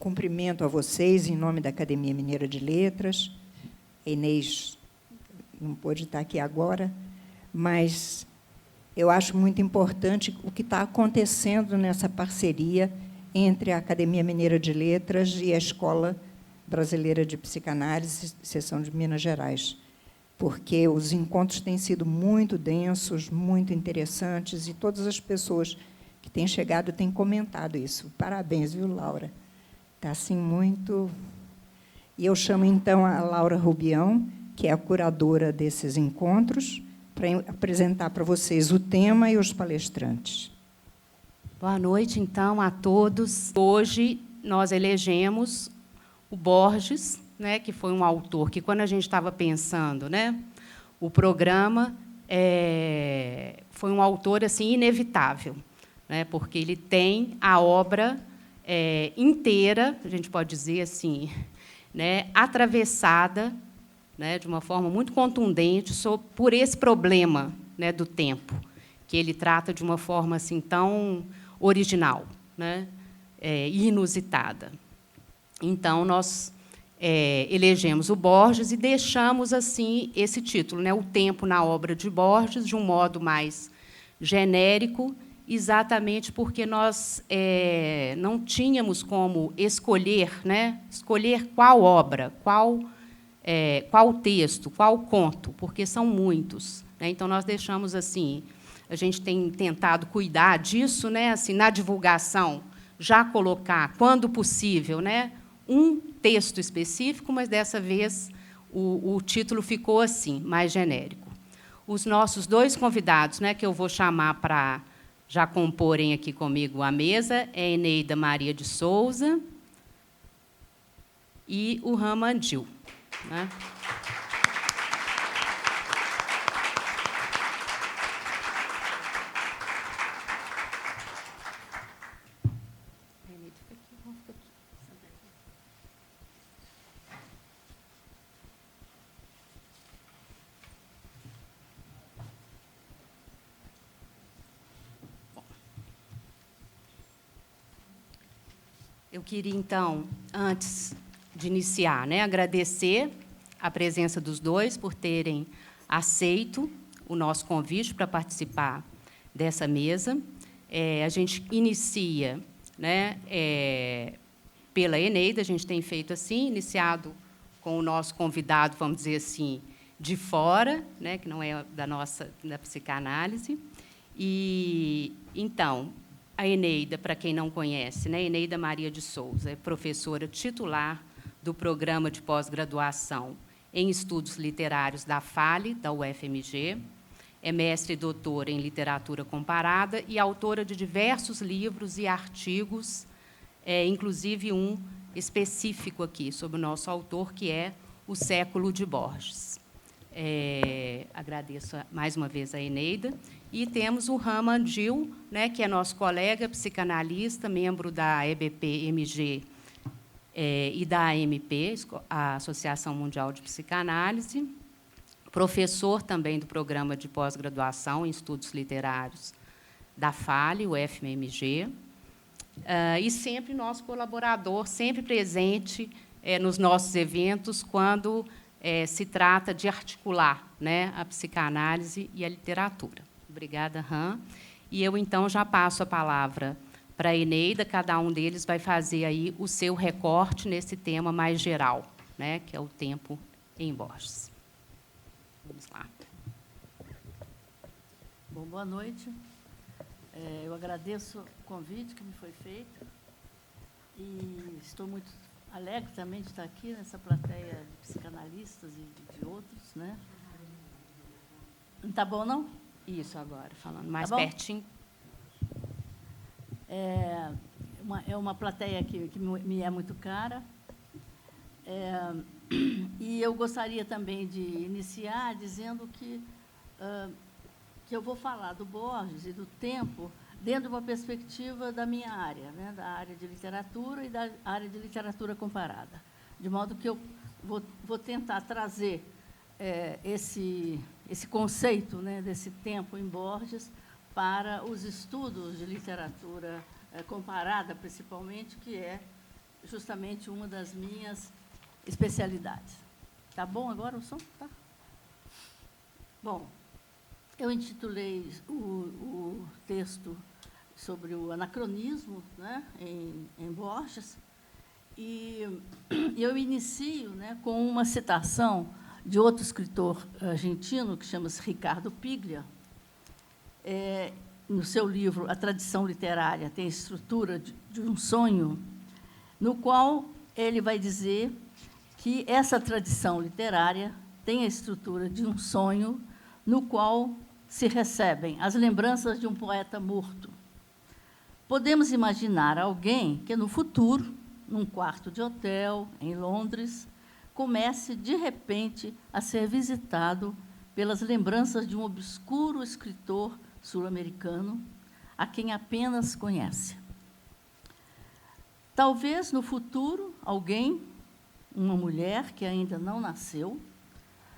cumprimento a vocês em nome da Academia Mineira de Letras. A Inês não pôde estar aqui agora, mas eu acho muito importante o que está acontecendo nessa parceria entre a Academia Mineira de Letras e a Escola Brasileira de Psicanálise, seção de Minas Gerais, porque os encontros têm sido muito densos, muito interessantes, e todas as pessoas que têm chegado têm comentado isso. Parabéns, viu, Laura? Está, assim, muito... E eu chamo, então, a Laura Rubião, que é a curadora desses encontros, para apresentar para vocês o tema e os palestrantes. Boa noite, então, a todos. Hoje, nós elegemos o Borges, né, que foi um autor que, quando a gente estava pensando, né, o programa, foi um autor assim, inevitável, né, porque ele tem a obra inteira, a gente pode dizer assim, né, atravessada, né, de uma forma muito contundente por esse problema, né, do tempo, que ele trata de uma forma assim, tão original, né, inusitada. Então, nós elegemos o Borges e deixamos assim esse título, né, O Tempo na Obra de Borges, de um modo mais genérico, exatamente porque nós não tínhamos como escolher, né, escolher qual obra, qual texto, qual conto, porque são muitos, né? Então, nós deixamos assim, a gente tem tentado cuidar disso, né, assim, na divulgação, já colocar, quando possível, né, um texto específico, mas, dessa vez, o título ficou assim, mais genérico. Os nossos dois convidados, né, que eu vou chamar para já comporem aqui comigo a mesa, é Eneida Maria de Souza e o Ramandil, né? Eu queria, então, antes de iniciar, né, agradecer a presença dos dois por terem aceito o nosso convite para participar dessa mesa. A gente inicia, né, pela Eneida, a gente tem feito assim, iniciado com o nosso convidado, vamos dizer assim, de fora, né, que não é da psicanálise. E, então, a Eneida, para quem não conhece, né, Eneida Maria de Souza, é professora titular do Programa de Pós-Graduação em Estudos Literários da FALE, da UFMG, é mestre e doutora em Literatura Comparada e autora de diversos livros e artigos, inclusive um específico aqui sobre o nosso autor, que é O Século de Borges. Agradeço mais uma vez a Eneida. E temos o Ramandil, né, que é nosso colega psicanalista, membro da EBP-MG e da AMP, a Associação Mundial de Psicanálise, professor também do Programa de Pós-Graduação em Estudos Literários da FALE, o FMMG, e sempre nosso colaborador, sempre presente nos nossos eventos, quando se trata de articular, né, a psicanálise e a literatura. Obrigada, Ram. E eu, então, já passo a palavra para a Eneida. Cada um deles vai fazer aí o seu recorte nesse tema mais geral, né, que é o tempo em Borges. Vamos lá. Bom, boa noite. Eu agradeço o convite que me foi feito e estou muito alegre também de estar aqui nessa plateia de psicanalistas e de outros, né? Não está bom, não? Isso, agora, falando mais tá pertinho. É uma plateia que me é muito cara. E eu gostaria também de iniciar dizendo que eu vou falar do Borges e do tempo dentro de uma perspectiva da minha área, né, da área de literatura e da área de literatura comparada. De modo que eu vou tentar trazer esse conceito, né, desse tempo em Borges para os estudos de literatura comparada, principalmente, que é justamente uma das minhas especialidades. Tá bom agora o som? Tá. Bom, eu intitulei o texto sobre o anacronismo, né, em Borges, e eu inicio, né, com uma citação de outro escritor argentino, que chama-se Ricardo Piglia. No seu livro A Tradição Literária tem a estrutura de um sonho, no qual ele vai dizer que essa tradição literária tem a estrutura de um sonho no qual se recebem as lembranças de um poeta morto. Podemos imaginar alguém que, no futuro, num quarto de hotel, em Londres, comece, de repente, a ser visitado pelas lembranças de um obscuro escritor sul-americano, a quem apenas conhece. Talvez, no futuro, alguém, uma mulher que ainda não nasceu,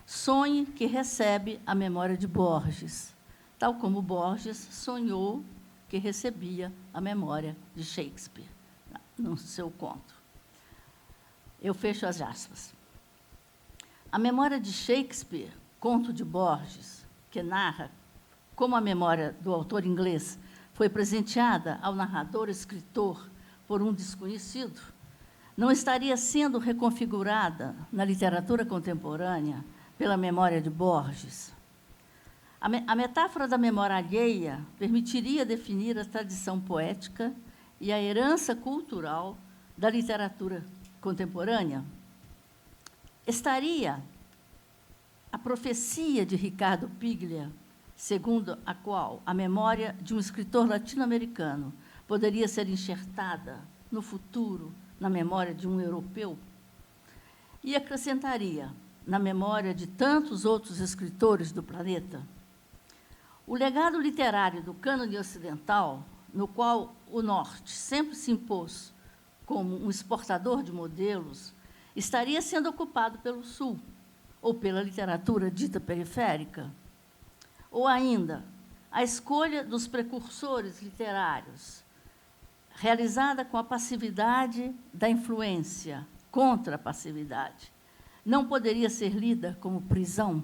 sonhe que recebe a memória de Borges, tal como Borges sonhou que recebia a memória de Shakespeare, no seu conto. Eu fecho as aspas. A memória de Shakespeare, conto de Borges, que narra como a memória do autor inglês foi presenteada ao narrador-escritor por um desconhecido, não estaria sendo reconfigurada na literatura contemporânea pela memória de Borges. A metáfora da memória alheia permitiria definir a tradição poética e a herança cultural da literatura contemporânea. Estaria a profecia de Ricardo Piglia, segundo a qual a memória de um escritor latino-americano poderia ser enxertada no futuro na memória de um europeu, e acrescentaria na memória de tantos outros escritores do planeta. O legado literário do cânone ocidental, no qual o Norte sempre se impôs como um exportador de modelos, estaria sendo ocupado pelo Sul, ou pela literatura dita periférica. Ou ainda, a escolha dos precursores literários, realizada com a passividade da influência contra a passividade, não poderia ser lida como prisão,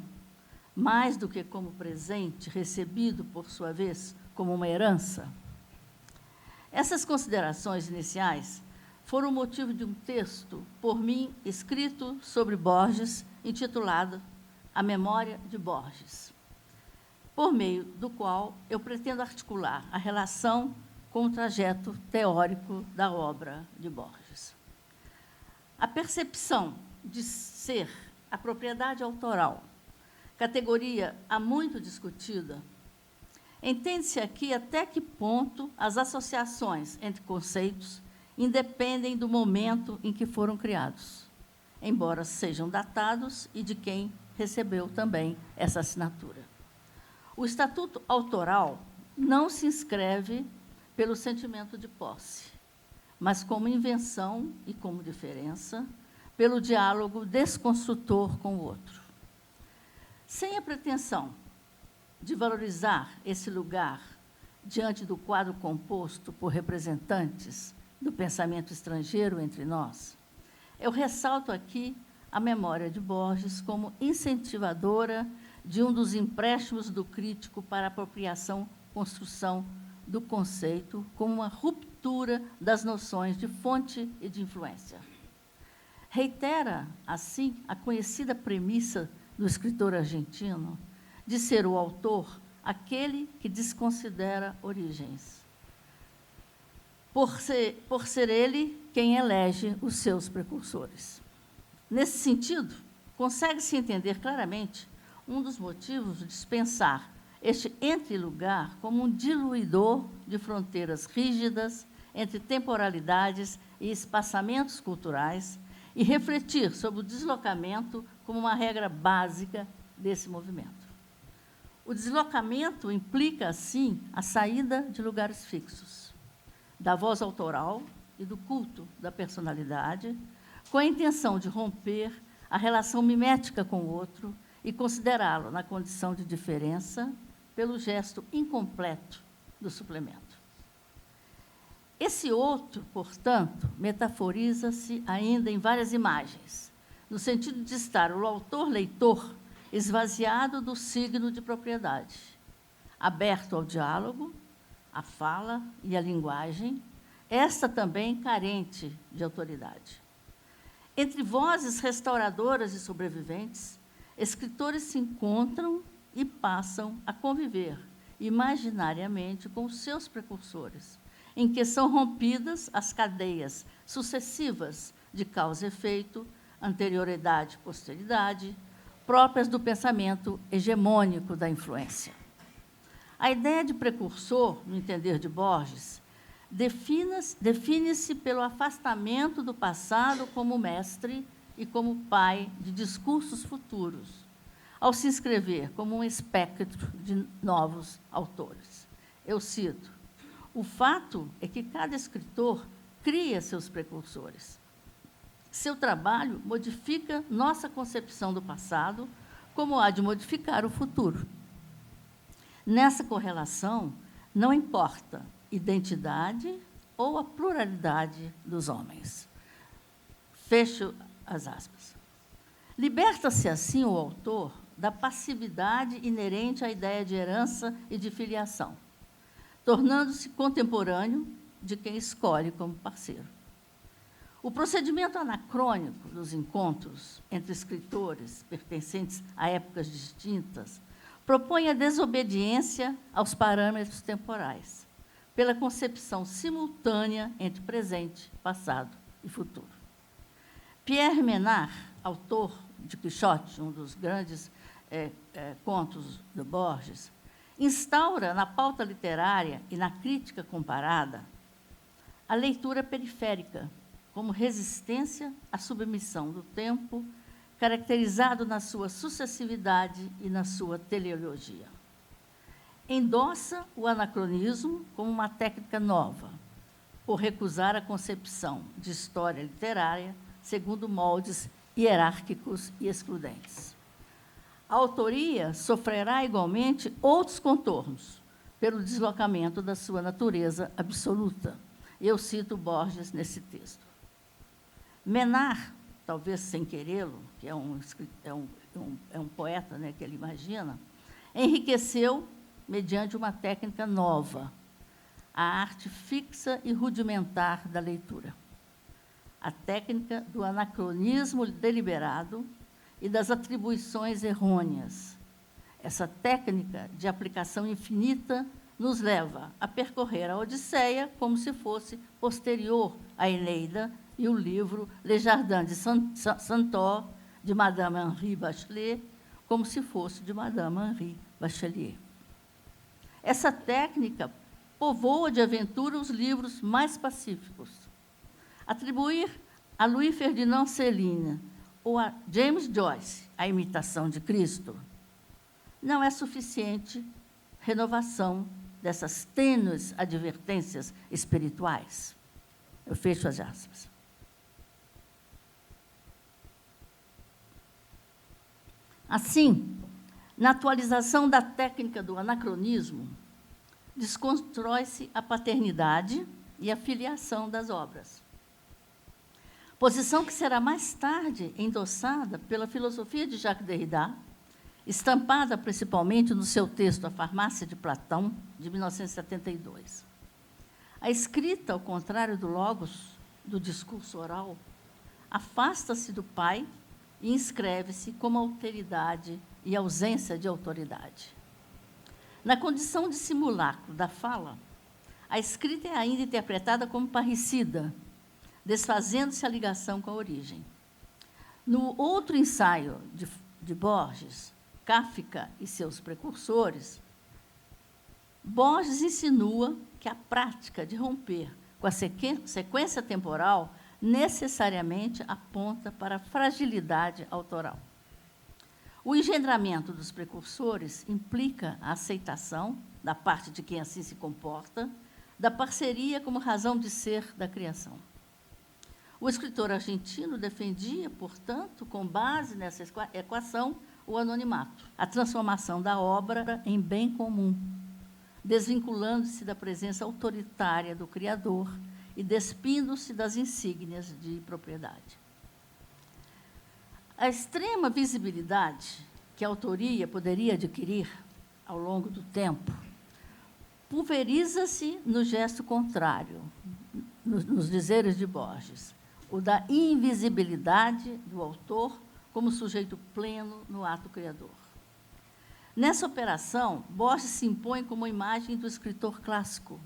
mais do que como presente recebido, por sua vez, como uma herança? Essas considerações iniciais foram motivo de um texto, por mim, escrito sobre Borges, intitulado A Memória de Borges, por meio do qual eu pretendo articular a relação com o trajeto teórico da obra de Borges. A percepção de ser a propriedade autoral, categoria há muito discutida, entende-se aqui até que ponto as associações entre conceitos independem do momento em que foram criados, embora sejam datados e de quem recebeu também essa assinatura. O estatuto autoral não se inscreve pelo sentimento de posse, mas como invenção e como diferença, pelo diálogo desconstrutor com o outro. Sem a pretensão de valorizar esse lugar diante do quadro composto por representantes do pensamento estrangeiro entre nós, eu ressalto aqui a memória de Borges como incentivadora de um dos empréstimos do crítico para a apropriação, construção do conceito, como uma ruptura das noções de fonte e de influência. Reitera, assim, a conhecida premissa do escritor argentino de ser o autor aquele que desconsidera origens, por ser ele quem elege os seus precursores. Nesse sentido, consegue-se entender claramente um dos motivos de dispensar este entre-lugar como um diluidor de fronteiras rígidas entre temporalidades e espaçamentos culturais e refletir sobre o deslocamento como uma regra básica desse movimento. O deslocamento implica, assim, a saída de lugares fixos, da voz autoral e do culto da personalidade, com a intenção de romper a relação mimética com o outro e considerá-lo na condição de diferença pelo gesto incompleto do suplemento. Esse outro, portanto, metaforiza-se ainda em várias imagens, no sentido de estar o autor-leitor esvaziado do signo de propriedade, aberto ao diálogo, à fala e à linguagem, esta também carente de autoridade. Entre vozes restauradoras e sobreviventes, escritores se encontram e passam a conviver imaginariamente com os seus precursores, em que são rompidas as cadeias sucessivas de causa e efeito, anterioridade e posteridade, próprias do pensamento hegemônico da influência. A ideia de precursor, no entender de Borges, define-se pelo afastamento do passado como mestre e como pai de discursos futuros, ao se inscrever como um espectro de novos autores. Eu cito: o fato é que cada escritor cria seus precursores. Seu trabalho modifica nossa concepção do passado, como há de modificar o futuro. Nessa correlação, não importa identidade ou a pluralidade dos homens. Fecho as aspas. Liberta-se, assim, o autor da passividade inerente à ideia de herança e de filiação, tornando-se contemporâneo de quem escolhe como parceiro. O procedimento anacrônico dos encontros entre escritores pertencentes a épocas distintas propõe a desobediência aos parâmetros temporais, pela concepção simultânea entre presente, passado e futuro. Pierre Menard, autor de Quixote, um dos grandes contos de Borges, instaura na pauta literária e na crítica comparada a leitura periférica como resistência à submissão do tempo, caracterizado na sua sucessividade e na sua teleologia. Endossa o anacronismo como uma técnica nova, por recusar a concepção de história literária segundo moldes hierárquicos e excludentes. A autoria sofrerá igualmente outros contornos, pelo deslocamento da sua natureza absoluta. Eu cito Borges nesse texto. Menard, talvez sem querê-lo, que é um poeta, né, que ele imagina, enriqueceu mediante uma técnica nova, a arte fixa e rudimentar da leitura, a técnica do anacronismo deliberado e das atribuições errôneas. Essa técnica de aplicação infinita nos leva a percorrer a Odisseia como se fosse posterior à Eneida e o livro Le Jardin de Saint-Saëns, de Madame Henri Bachelet, como se fosse de Madame Henri Bachelier. Essa técnica povoa de aventura os livros mais pacíficos. Atribuir a Louis Ferdinand Céline ou a James Joyce a imitação de Cristo não é suficiente renovação dessas tênues advertências espirituais. Eu fecho as aspas. Assim, na atualização da técnica do anacronismo, desconstrói-se a paternidade e a filiação das obras. Posição que será mais tarde endossada pela filosofia de Jacques Derrida, estampada principalmente no seu texto A Farmácia de Platão, de 1972. A escrita, ao contrário do logos, do discurso oral, afasta-se do pai e inscreve-se como alteridade e ausência de autoridade. Na condição de simulacro da fala, a escrita é ainda interpretada como parricida, desfazendo-se a ligação com a origem. No outro ensaio de Borges, Kafka e seus precursores, Borges insinua que a prática de romper com a sequência temporal necessariamente aponta para a fragilidade autoral. O engendramento dos precursores implica a aceitação, da parte de quem assim se comporta, da parceria como razão de ser da criação. O escritor argentino defendia, portanto, com base nessa equação, o anonimato, a transformação da obra em bem comum, desvinculando-se da presença autoritária do criador e despindo-se das insígnias de propriedade. A extrema visibilidade que a autoria poderia adquirir ao longo do tempo pulveriza-se no gesto contrário, nos dizeres de Borges, o da invisibilidade do autor como sujeito pleno no ato criador. Nessa operação, Borges se impõe como imagem do escritor clássico,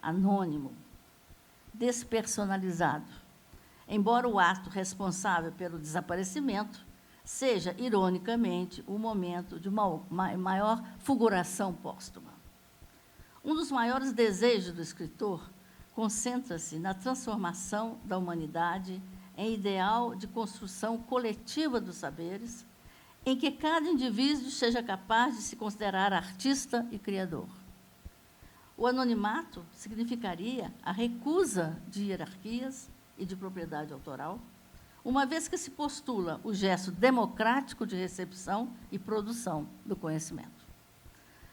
anônimo, despersonalizado, embora o ato responsável pelo desaparecimento seja, ironicamente, o momento de uma maior fulguração póstuma. Um dos maiores desejos do escritor concentra-se na transformação da humanidade em ideal de construção coletiva dos saberes, em que cada indivíduo seja capaz de se considerar artista e criador. O anonimato significaria a recusa de hierarquias e de propriedade autoral, uma vez que se postula o gesto democrático de recepção e produção do conhecimento.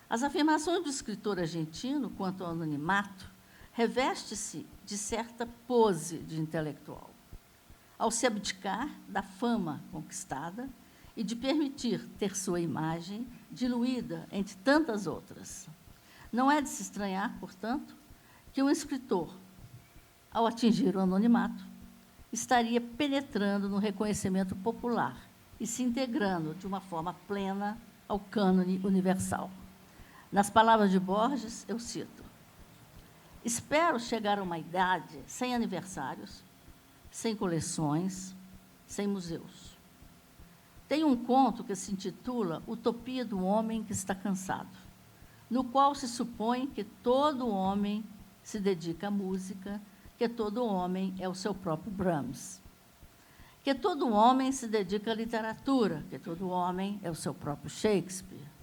As afirmações do escritor argentino quanto ao anonimato reveste-se de certa pose de intelectual, ao se abdicar da fama conquistada e de permitir ter sua imagem diluída entre tantas outras. Não é de se estranhar, portanto, que um escritor, ao atingir o anonimato, estaria penetrando no reconhecimento popular e se integrando de uma forma plena ao cânone universal. Nas palavras de Borges, eu cito: espero chegar a uma idade sem aniversários, sem coleções, sem museus. Tem um conto que se intitula Utopia do Homem que está cansado, no qual se supõe que todo homem se dedica à música, que todo homem é o seu próprio Brahms, que todo homem se dedica à literatura, que todo homem é o seu próprio Shakespeare.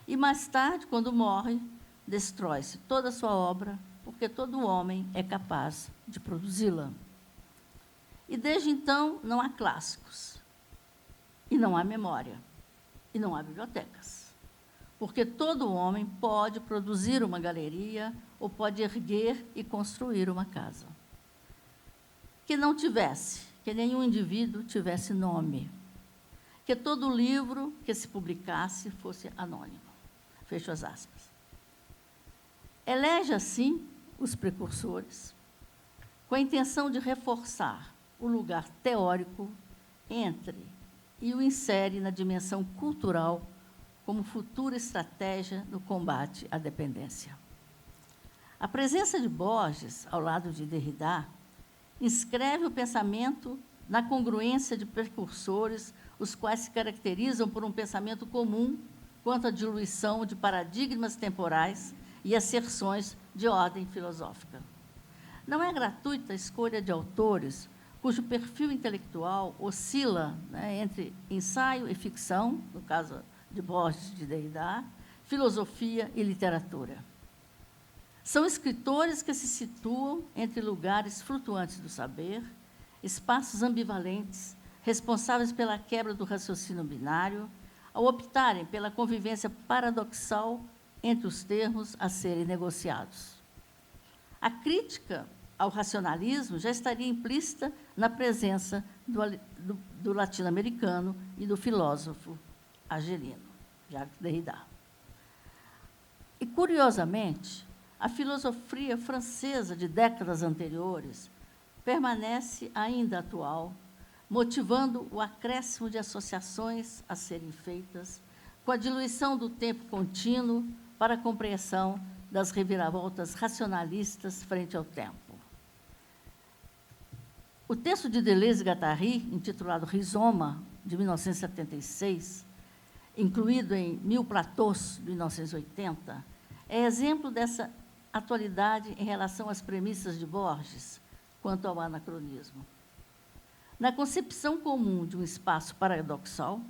E, mais tarde, quando morre, destrói-se toda a sua obra, porque todo homem é capaz de produzi-la. E, desde então, não há clássicos, e não há memória, e não há bibliotecas, porque todo homem pode produzir uma galeria ou pode erguer e construir uma casa. Que não tivesse, que nenhum indivíduo tivesse nome, que todo livro que se publicasse fosse anônimo. Fecho as aspas. Elege, assim, os precursores, com a intenção de reforçar o lugar teórico entre e o insere na dimensão cultural como futura estratégia no combate à dependência. A presença de Borges, ao lado de Derrida, inscreve o pensamento na congruência de precursores, os quais se caracterizam por um pensamento comum quanto à diluição de paradigmas temporais e asserções de ordem filosófica. Não é gratuita a escolha de autores cujo perfil intelectual oscila, né, entre ensaio e ficção, no caso de Borges e de Derrida, filosofia e literatura. São escritores que se situam entre lugares flutuantes do saber, espaços ambivalentes, responsáveis pela quebra do raciocínio binário, ao optarem pela convivência paradoxal entre os termos a serem negociados. A crítica ao racionalismo já estaria implícita na presença do latino-americano e do filósofo argelino, Jacques Derrida. E, curiosamente, a filosofia francesa de décadas anteriores permanece ainda atual, motivando o acréscimo de associações a serem feitas, com a diluição do tempo contínuo para a compreensão das reviravoltas racionalistas frente ao tempo. O texto de Deleuze-Guattari, intitulado Rizoma, de 1976, incluído em Mil Platôs, de 1980, é exemplo dessa atualidade em relação às premissas de Borges quanto ao anacronismo. Na concepção comum de um espaço paradoxal,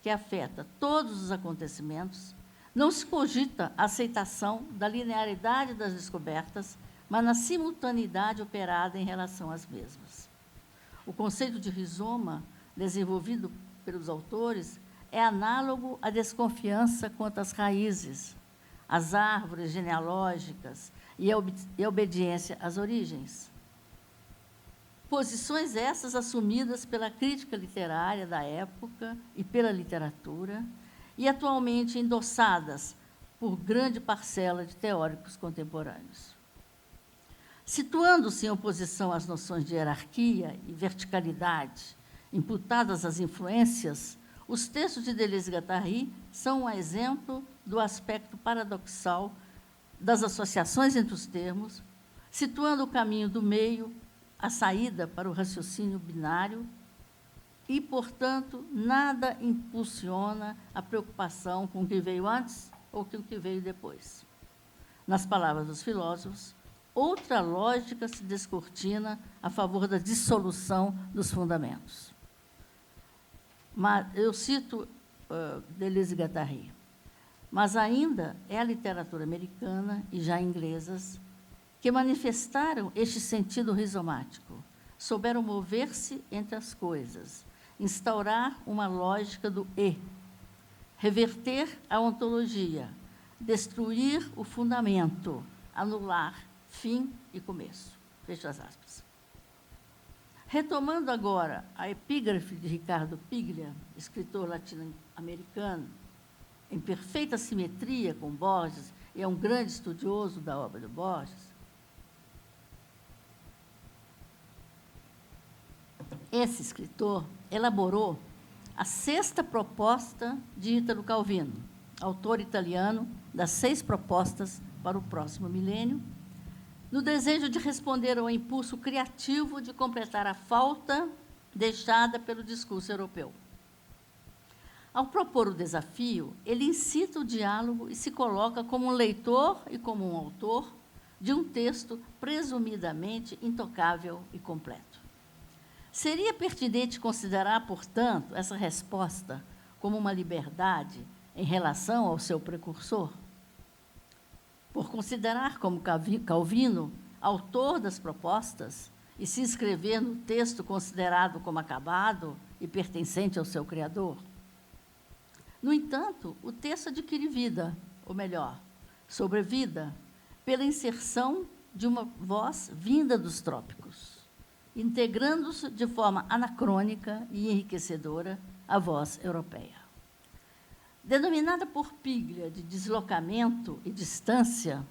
que afeta todos os acontecimentos, não se cogita a aceitação da linearidade das descobertas, mas na simultaneidade operada em relação às mesmas. O conceito de rizoma, desenvolvido pelos autores, é análogo à desconfiança quanto às raízes, as árvores genealógicas e a obediência às origens. Posições essas assumidas pela crítica literária da época e pela literatura, e atualmente endossadas por grande parcela de teóricos contemporâneos. Situando-se em oposição às noções de hierarquia e verticalidade imputadas às influências, os textos de Deleuze-Guattari são um exemplo do aspecto paradoxal das associações entre os termos, situando o caminho do meio, a saída para o raciocínio binário e, portanto, nada impulsiona a preocupação com o que veio antes ou com o que veio depois. Nas palavras dos filósofos, outra lógica se descortina a favor da dissolução dos fundamentos. Mas eu cito Deleuze-Guattari, mas ainda é a literatura americana e já inglesas que manifestaram este sentido rizomático, souberam mover-se entre as coisas, instaurar uma lógica do e, reverter a ontologia, destruir o fundamento, anular fim e começo. Fecho as aspas. Retomando agora a epígrafe de Ricardo Piglia, escritor latino-americano, em perfeita simetria com Borges, e é um grande estudioso da obra de Borges, esse escritor elaborou a 6ª proposta de Ítalo Calvino, autor italiano das 6 propostas para o próximo milênio, no desejo de responder ao impulso criativo de completar a falta deixada pelo discurso europeu. Ao propor o desafio, ele incita o diálogo e se coloca como um leitor e como um autor de um texto presumidamente intocável e completo. Seria pertinente considerar, portanto, essa resposta como uma liberdade em relação ao seu precursor? Por considerar como Calvino autor das propostas e se inscrever no texto considerado como acabado e pertencente ao seu criador? No entanto, o texto adquire vida, ou melhor, sobrevida, pela inserção de uma voz vinda dos trópicos, integrando-se de forma anacrônica e enriquecedora à voz europeia. Denominada por Piglia de deslocamento e distância,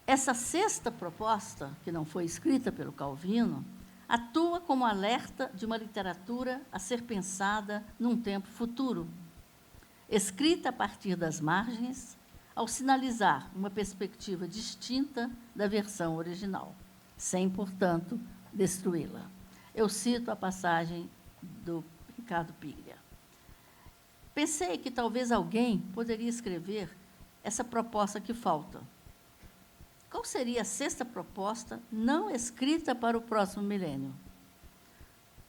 essa 6ª proposta, que não foi escrita pelo Calvino, atua como alerta de uma literatura a ser pensada num tempo futuro, escrita a partir das margens, ao sinalizar uma perspectiva distinta da versão original, sem, portanto, destruí-la. Eu cito a passagem do Ricardo Piglia. Pensei que talvez alguém poderia escrever essa proposta que falta. Qual seria a 6ª proposta não escrita para o próximo milênio?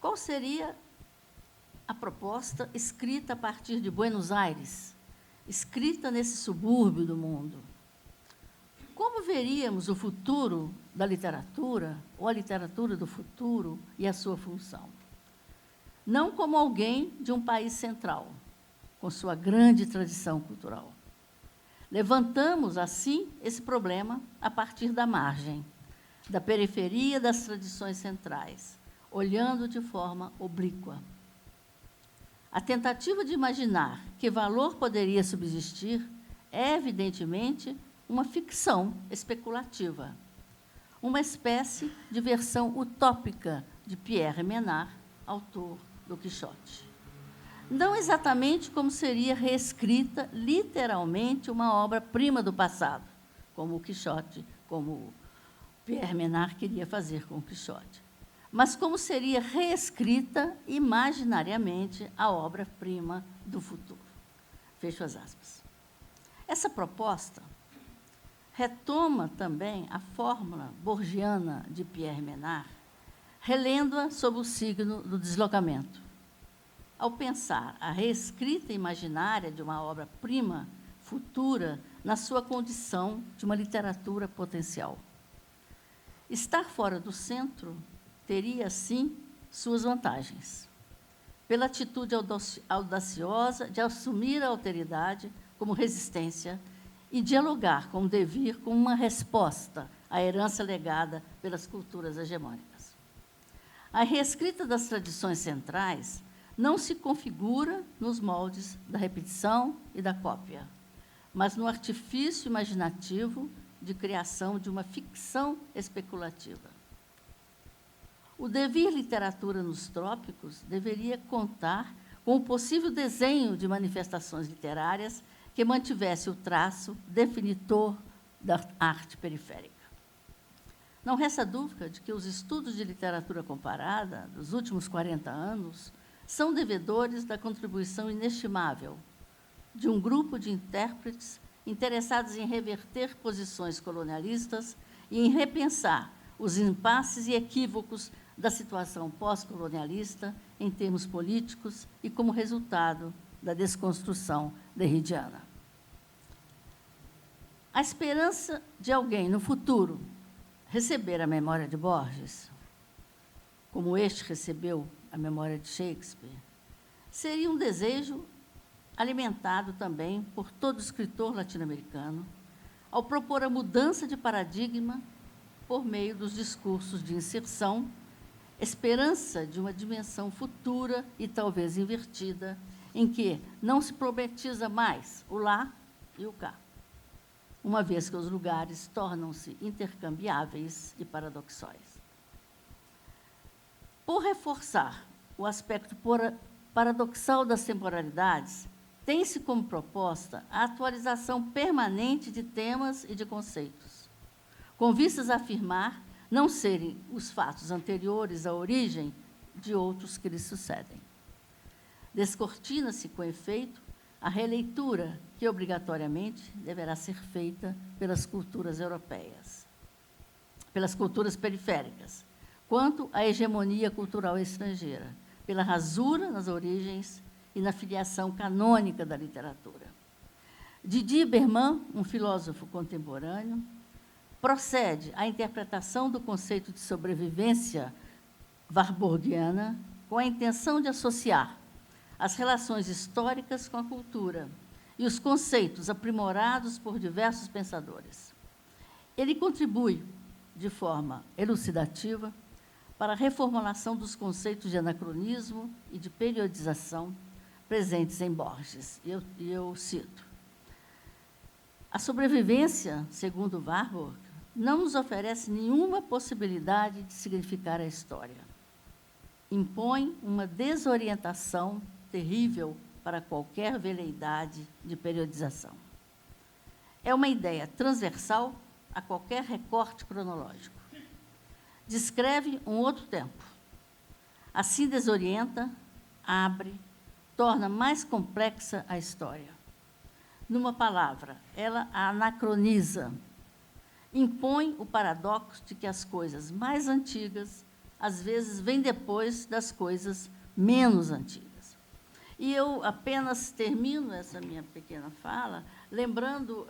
Qual seria a proposta escrita a partir de Buenos Aires, escrita nesse subúrbio do mundo? Como veríamos o futuro da literatura, ou a literatura do futuro e a sua função? Não como alguém de um país central, com sua grande tradição cultural. Levantamos, assim, esse problema a partir da margem, da periferia das tradições centrais, olhando de forma oblíqua. A tentativa de imaginar que valor poderia subsistir é, evidentemente, uma ficção especulativa, uma espécie de versão utópica de Pierre Menard, autor do Quixote. Não exatamente como seria reescrita literalmente uma obra-prima do passado, como o Quixote, como Pierre Menard queria fazer com o Quixote, mas como seria reescrita imaginariamente a obra-prima do futuro. Fecho as aspas. Essa proposta retoma também a fórmula borgiana de Pierre Menard, relendo-a sob o signo do deslocamento. Ao pensar a reescrita imaginária de uma obra-prima futura na sua condição de uma literatura potencial. Estar fora do centro teria, assim, suas vantagens. Pela atitude audaciosa de assumir a alteridade como resistência e dialogar com o devir como uma resposta à herança legada pelas culturas hegemônicas. A reescrita das tradições centrais não se configura nos moldes da repetição e da cópia, mas no artifício imaginativo de criação de uma ficção especulativa. O devir literatura nos trópicos deveria contar com o possível desenho de manifestações literárias que mantivesse o traço definitor da arte periférica. Não resta dúvida de que os estudos de literatura comparada dos últimos 40 anos são devedores da contribuição inestimável de um grupo de intérpretes interessados em reverter posições colonialistas e em repensar os impasses e equívocos da situação pós-colonialista em termos políticos e como resultado da desconstrução derridiana. A esperança de alguém no futuro receber a memória de Borges, como este recebeu a memória de Shakespeare, seria um desejo alimentado também por todo escritor latino-americano, ao propor a mudança de paradigma por meio dos discursos de inserção, esperança de uma dimensão futura e talvez invertida, em que não se problematiza mais o lá e o cá, uma vez que os lugares tornam-se intercambiáveis e paradoxais. Por reforçar o aspecto paradoxal das temporalidades, tem-se como proposta a atualização permanente de temas e de conceitos, com vistas a afirmar não serem os fatos anteriores à origem de outros que lhes sucedem. Descortina-se, com efeito, a releitura que, obrigatoriamente, deverá ser feita pelas culturas europeias, pelas culturas periféricas, quanto à hegemonia cultural estrangeira, pela rasura nas origens e na filiação canônica da literatura. Didier Berman, um filósofo contemporâneo, procede à interpretação do conceito de sobrevivência warburgiana com a intenção de associar as relações históricas com a cultura e os conceitos aprimorados por diversos pensadores. Ele contribui, de forma elucidativa, para a reformulação dos conceitos de anacronismo e de periodização presentes em Borges. E eu cito: a sobrevivência, segundo Warburg, não nos oferece nenhuma possibilidade de significar a história. Impõe uma desorientação terrível para qualquer veleidade de periodização. É uma ideia transversal a qualquer recorte cronológico. Descreve um outro tempo. Assim desorienta, abre, torna mais complexa a história. Numa palavra, ela a anacroniza, impõe o paradoxo de que as coisas mais antigas, às vezes, vêm depois das coisas menos antigas. E eu apenas termino essa minha pequena fala lembrando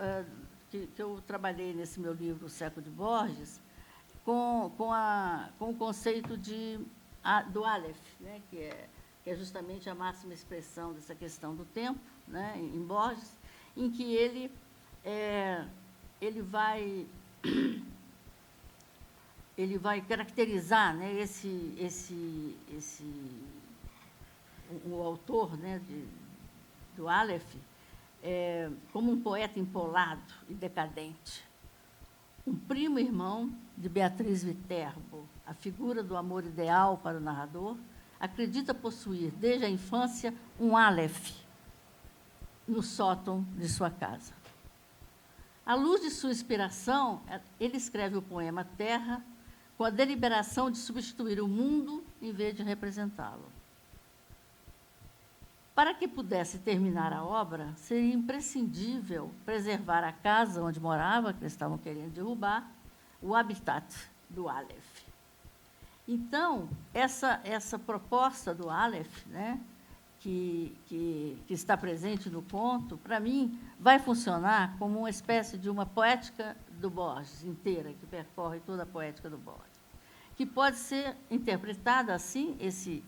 que eu trabalhei nesse meu livro, O Século de Borges, com o conceito do Aleph, né, que é justamente a máxima expressão dessa questão do tempo, né, em Borges, em que ele vai caracterizar, né, o autor, né, do Aleph como um poeta empolado e decadente. Um primo irmão de Beatriz Viterbo, a figura do amor ideal para o narrador, acredita possuir, desde a infância, um Aleph no sótão de sua casa. À luz de sua inspiração, ele escreve o poema Terra com a deliberação de substituir o mundo em vez de representá-lo. Para que pudesse terminar a obra, seria imprescindível preservar a casa onde morava, que eles estavam querendo derrubar, o habitat do Aleph. Então, essa proposta do Aleph, né, que está presente no conto, para mim, vai funcionar como uma espécie de uma poética do Borges inteira, que percorre toda a poética do Borges, que pode ser interpretada assim,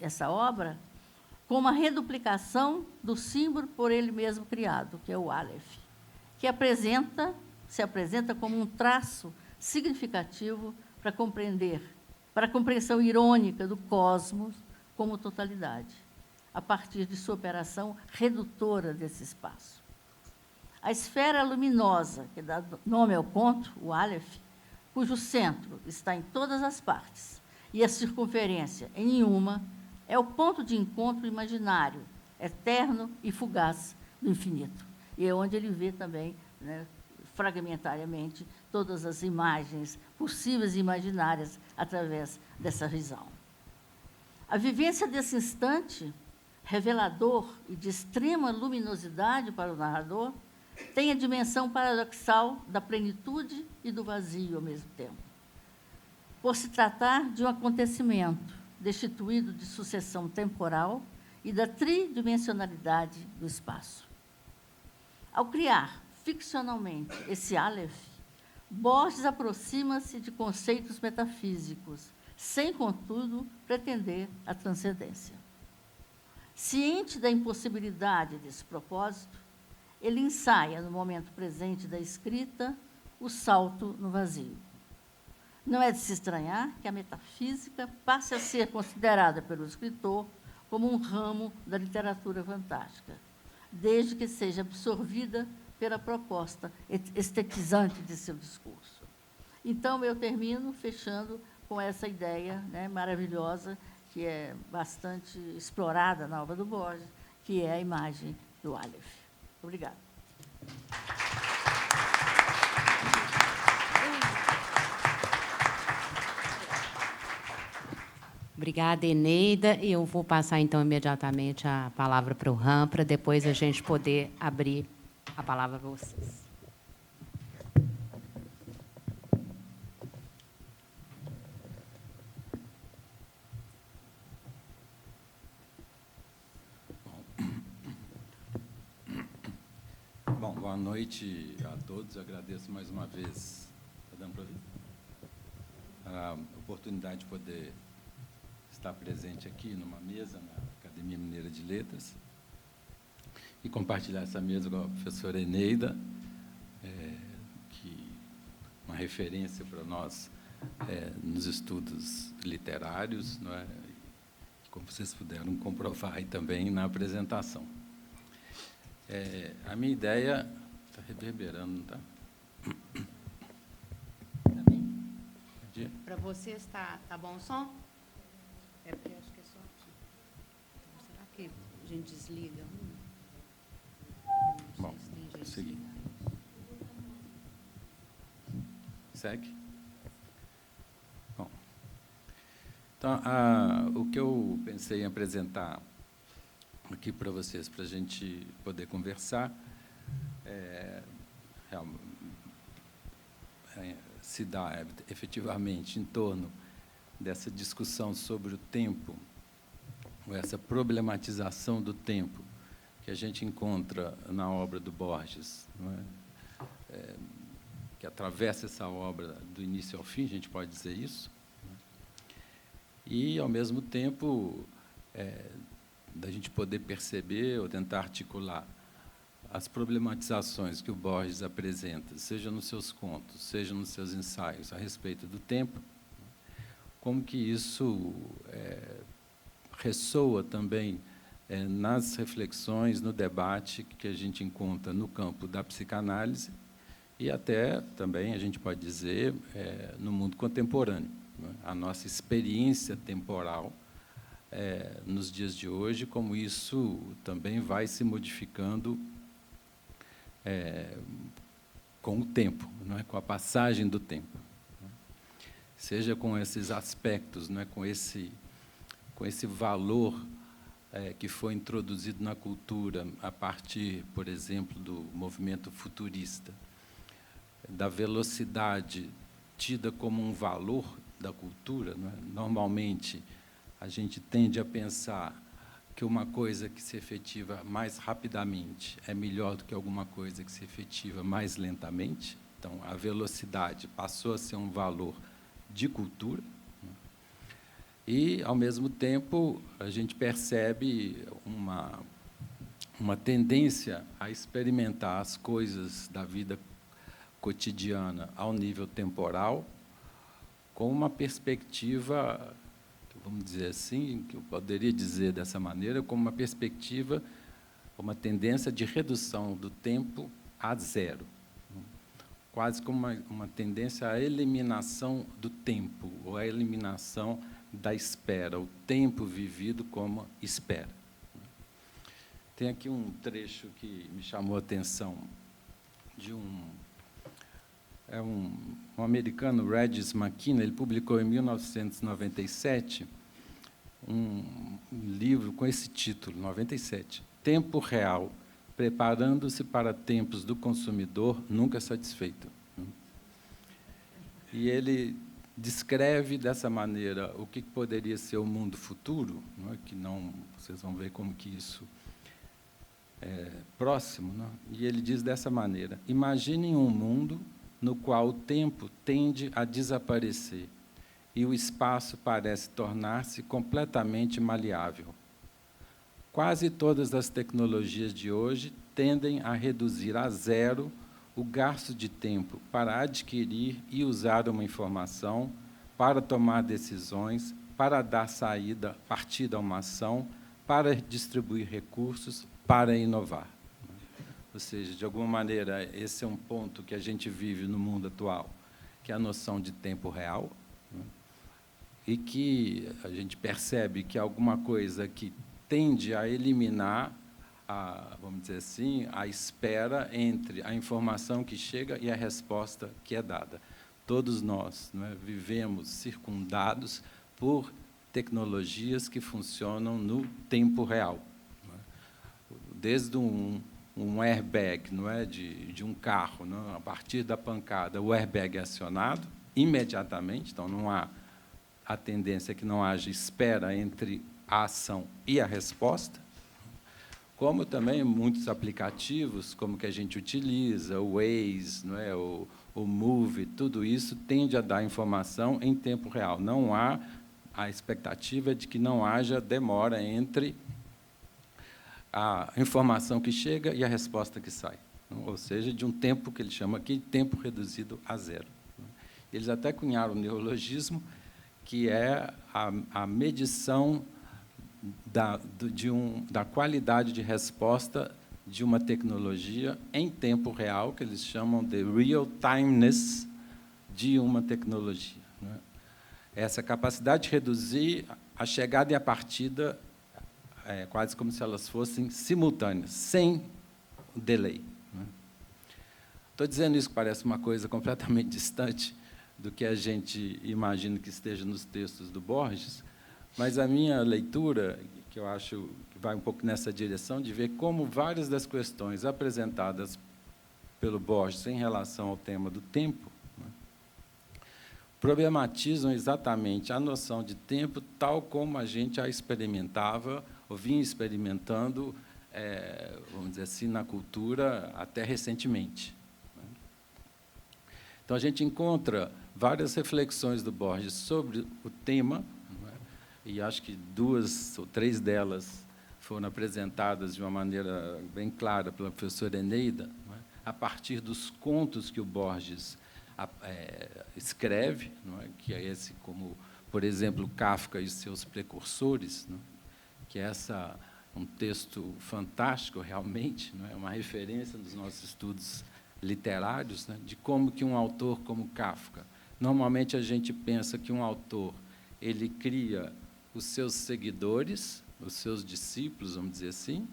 essa obra, como a reduplicação do símbolo por ele mesmo criado, que é o Aleph, que se apresenta como um traço significativo para a compreensão irônica do cosmos como totalidade, a partir de sua operação redutora desse espaço. A esfera luminosa, que dá nome ao conto, o Aleph, cujo centro está em todas as partes e a circunferência em nenhuma, é o ponto de encontro imaginário, eterno e fugaz do infinito. E é onde ele vê também, né, fragmentariamente, todas as imagens possíveis e imaginárias através dessa visão. A vivência desse instante, revelador e de extrema luminosidade para o narrador, tem a dimensão paradoxal da plenitude e do vazio ao mesmo tempo. Por se tratar de um acontecimento destituído de sucessão temporal e da tridimensionalidade do espaço. Ao criar ficcionalmente esse Aleph, Borges aproxima-se de conceitos metafísicos, sem, contudo, pretender a transcendência. Ciente da impossibilidade desse propósito, ele ensaia, no momento presente da escrita, o salto no vazio. Não é de se estranhar que a metafísica passe a ser considerada pelo escritor como um ramo da literatura fantástica, desde que seja absorvida pela proposta estetizante de seu discurso. Então, eu termino fechando com essa ideia, né, maravilhosa, que é bastante explorada na obra do Borges, que é a imagem do Aleph. Obrigada. Obrigada, Eneida. Eu vou passar, então, imediatamente a palavra para o Ram, para depois a gente poder abrir a palavra para vocês. Bom, boa noite a todos. Agradeço mais uma vez, está dando para ouvir? A oportunidade de poder estar presente aqui numa mesa na Academia Mineira de Letras e compartilhar essa mesa com a professora Eneida, que uma referência para nós nos estudos literários, não é? Como vocês puderam comprovar aí também na apresentação. A minha ideia está reverberando, não está? Para você está bom o som? É porque acho que é só aqui. Então, será que a gente desliga? Bom, vou seguir. Segue? Bom. Então, o que eu pensei em apresentar aqui para vocês, para a gente poder conversar, se dá efetivamente em torno dessa discussão sobre o tempo, ou essa problematização do tempo que a gente encontra na obra do Borges, não é? Que atravessa essa obra do início ao fim, a gente pode dizer isso, não é? E, ao mesmo tempo, da gente poder perceber ou tentar articular as problematizações que o Borges apresenta, seja nos seus contos, seja nos seus ensaios a respeito do tempo, como que isso ressoa também nas reflexões, no debate que a gente encontra no campo da psicanálise e até também, a gente pode dizer, no mundo contemporâneo, né? A nossa experiência temporal nos dias de hoje, como isso também vai se modificando com o tempo, não é? Com a passagem do tempo, né? Seja com esses aspectos, não é? Com esse valor que foi introduzido na cultura a partir, por exemplo, do movimento futurista, da velocidade tida como um valor da cultura, não é? Normalmente, a gente tende a pensar que uma coisa que se efetiva mais rapidamente é melhor do que alguma coisa que se efetiva mais lentamente. Então, a velocidade passou a ser um valor de cultura, né? E, ao mesmo tempo, a gente percebe uma tendência a experimentar as coisas da vida cotidiana ao nível temporal, com uma perspectiva, vamos dizer assim, que eu poderia dizer dessa maneira, como uma perspectiva, uma tendência de redução do tempo a zero, quase como uma tendência à eliminação do tempo, ou à eliminação da espera, o tempo vivido como espera. Tem aqui um trecho que me chamou a atenção de um americano, Regis McKenna. Ele publicou em 1997 um livro com esse título, 97, Tempo Real, preparando-se para tempos do consumidor nunca satisfeito. E ele descreve dessa maneira o que poderia ser o mundo futuro, não é? Que não, vocês vão ver como que isso é próximo, não é? E ele diz dessa maneira: imaginem um mundo no qual o tempo tende a desaparecer e o espaço parece tornar-se completamente maleável. Quase todas as tecnologias de hoje tendem a reduzir a zero o gasto de tempo para adquirir e usar uma informação, para tomar decisões, para dar partida a uma ação, para distribuir recursos, para inovar. Ou seja, de alguma maneira, esse é um ponto que a gente vive no mundo atual, que é a noção de tempo real, né? E que a gente percebe que é alguma coisa que tende a eliminar vamos dizer assim, a espera entre a informação que chega e a resposta que é dada. Todos nós, não é, vivemos circundados por tecnologias que funcionam no tempo real. Não é? Desde um airbag, não é, de um carro, não é? A partir da pancada, o airbag é acionado imediatamente, então não há a tendência que não haja espera entre a ação e a resposta. Como também muitos aplicativos, como que a gente utiliza, o Waze, não é, o Move, tudo isso tende a dar informação em tempo real. Não há a expectativa de que não haja demora entre a informação que chega e a resposta que sai. Ou seja, de um tempo que ele chama aqui de tempo reduzido a zero. Eles até cunharam o neologismo, que é a medição da qualidade de resposta de uma tecnologia em tempo real, que eles chamam de real-timeness de uma tecnologia, não é? Essa capacidade de reduzir a chegada e a partida, quase como se elas fossem simultâneas, sem delay. Estou dizendo isso que parece uma coisa completamente distante do que a gente imagina que esteja nos textos do Borges, mas a minha leitura, que eu acho que vai um pouco nessa direção, de ver como várias das questões apresentadas pelo Borges em relação ao tema do tempo, né, problematizam exatamente a noção de tempo tal como a gente a experimentava, ou vinha experimentando, vamos dizer assim, na cultura até recentemente. Né. Então, a gente encontra várias reflexões do Borges sobre o tema, e acho que 2 ou 3 delas foram apresentadas de uma maneira bem clara pela professora Eneida, não é? A partir dos contos que o Borges escreve, não é? Que é esse, como, por exemplo, Kafka e os seus precursores, não é? Que é um texto fantástico, realmente, não é? Uma referência dos nossos estudos literários, né? De como que um autor como Kafka, normalmente a gente pensa que um autor ele cria os seus seguidores, os seus discípulos, vamos dizer assim,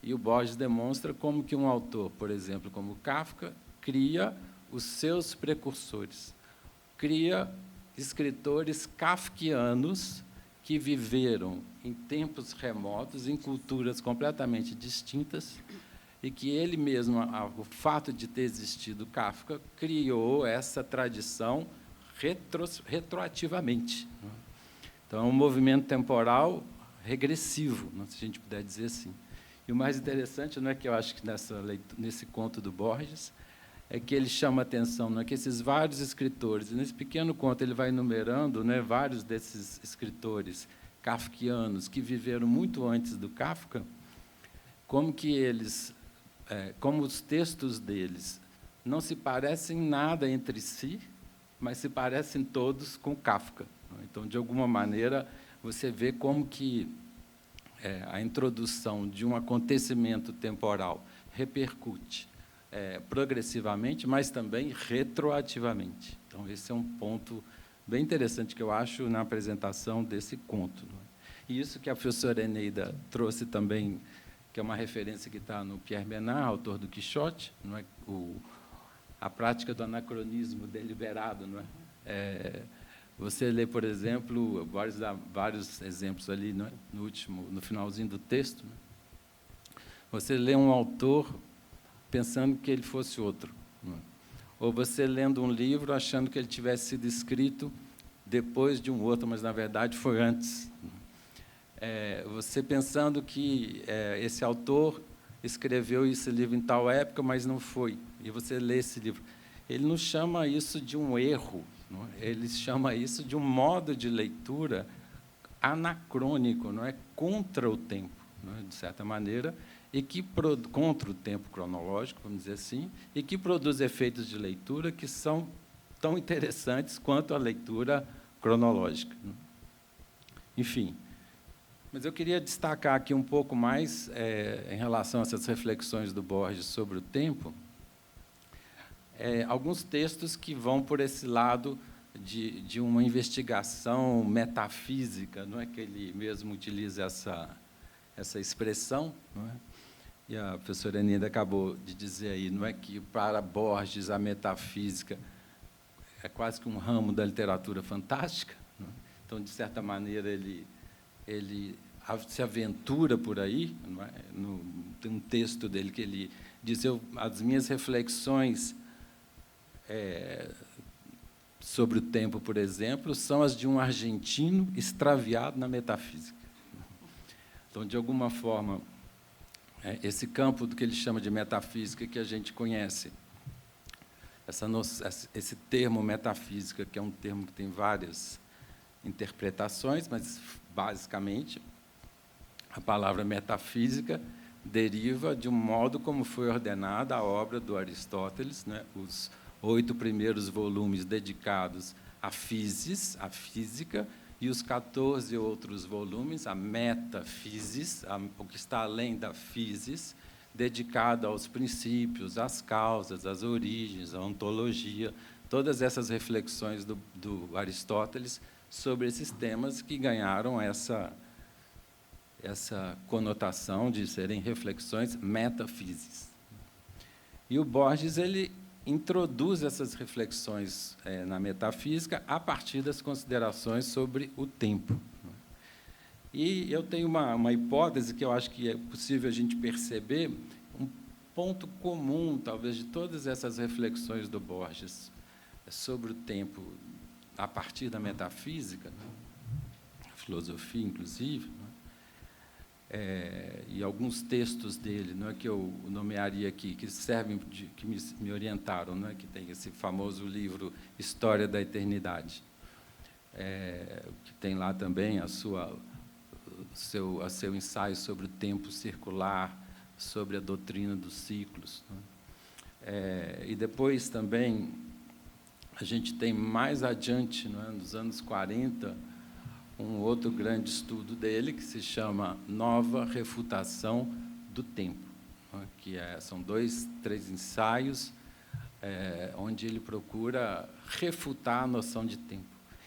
e o Borges demonstra como que um autor, por exemplo, como Kafka, cria os seus precursores, cria escritores kafkianos que viveram em tempos remotos, em culturas completamente distintas, e que ele mesmo, o fato de ter existido Kafka, criou essa tradição retroativamente. Então, é um movimento temporal regressivo, se a gente puder dizer assim. E o mais interessante, não é que eu acho que nesse conto do Borges, é que ele chama a atenção, não é que esses vários escritores, e nesse pequeno conto ele vai enumerando, né, vários desses escritores kafkianos que viveram muito antes do Kafka, como que eles, como os textos deles não se parecem nada entre si, mas se parecem todos com Kafka. Então, de alguma maneira, você vê como que a introdução de um acontecimento temporal repercute progressivamente, mas também retroativamente. Então, esse é um ponto bem interessante que eu acho na apresentação desse conto. E isso que a professora Eneida trouxe também, que é uma referência que está no Pierre Bernard, autor do Quixote, não é? A prática do anacronismo deliberado. Não é? Você lê, por exemplo, vários exemplos ali, não é? No finalzinho do texto, não é? Você lê um autor pensando que ele fosse outro. Não é? Ou você lendo um livro achando que ele tivesse sido escrito depois de um outro, mas, na verdade, foi antes. Você pensando que esse autor escreveu esse livro em tal época, mas não foi. E você lê esse livro. Ele não chama isso de um erro, não é? Ele chama isso de um modo de leitura anacrônico, não é? Contra o tempo, não é? De certa maneira, e que contra o tempo cronológico, vamos dizer assim, e que produz efeitos de leitura que são tão interessantes quanto a leitura cronológica. Enfim, mas eu queria destacar aqui um pouco mais, em relação a essas reflexões do Borges sobre o tempo, alguns textos que vão por esse lado de uma investigação metafísica, não é, que ele mesmo utiliza essa expressão, não é? E a professora Eneida acabou de dizer aí, não é, que para Borges a metafísica é quase que um ramo da literatura fantástica, não é? Então, de certa maneira, ele se aventura por aí, não é? Tem um texto dele que ele diz: as minhas reflexões sobre o tempo, por exemplo, são as de um argentino extraviado na metafísica. Então, de alguma forma, esse campo do que ele chama de metafísica, que a gente conhece, esse termo metafísica, que é um termo que tem várias interpretações, mas, basicamente, a palavra metafísica deriva de um modo como foi ordenada a obra do Aristóteles, né? Os 8 primeiros volumes dedicados à physis, à física, e os 14 outros volumes, a metaphysis, o que está além da physis, dedicado aos princípios, às causas, às origens, à ontologia, todas essas reflexões do Aristóteles sobre esses temas que ganharam essa conotação de serem reflexões metafísis. E o Borges ele introduz essas reflexões na metafísica a partir das considerações sobre o tempo. E eu tenho uma hipótese que eu acho que é possível a gente perceber, um ponto comum, talvez, de todas essas reflexões do Borges sobre o tempo a partir da metafísica, filosofia, inclusive, e alguns textos dele, não é, que eu nomearia aqui, que servem, que me orientaram, não é, que tem esse famoso livro História da Eternidade, que tem lá também seu ensaio sobre o tempo circular, sobre a doutrina dos ciclos, não é? E depois também a gente tem mais adiante, não é, nos anos 40, um outro grande estudo dele, que se chama Nova Refutação do Tempo, não é? Que são 2, 3 ensaios, onde ele procura refutar a noção de tempo.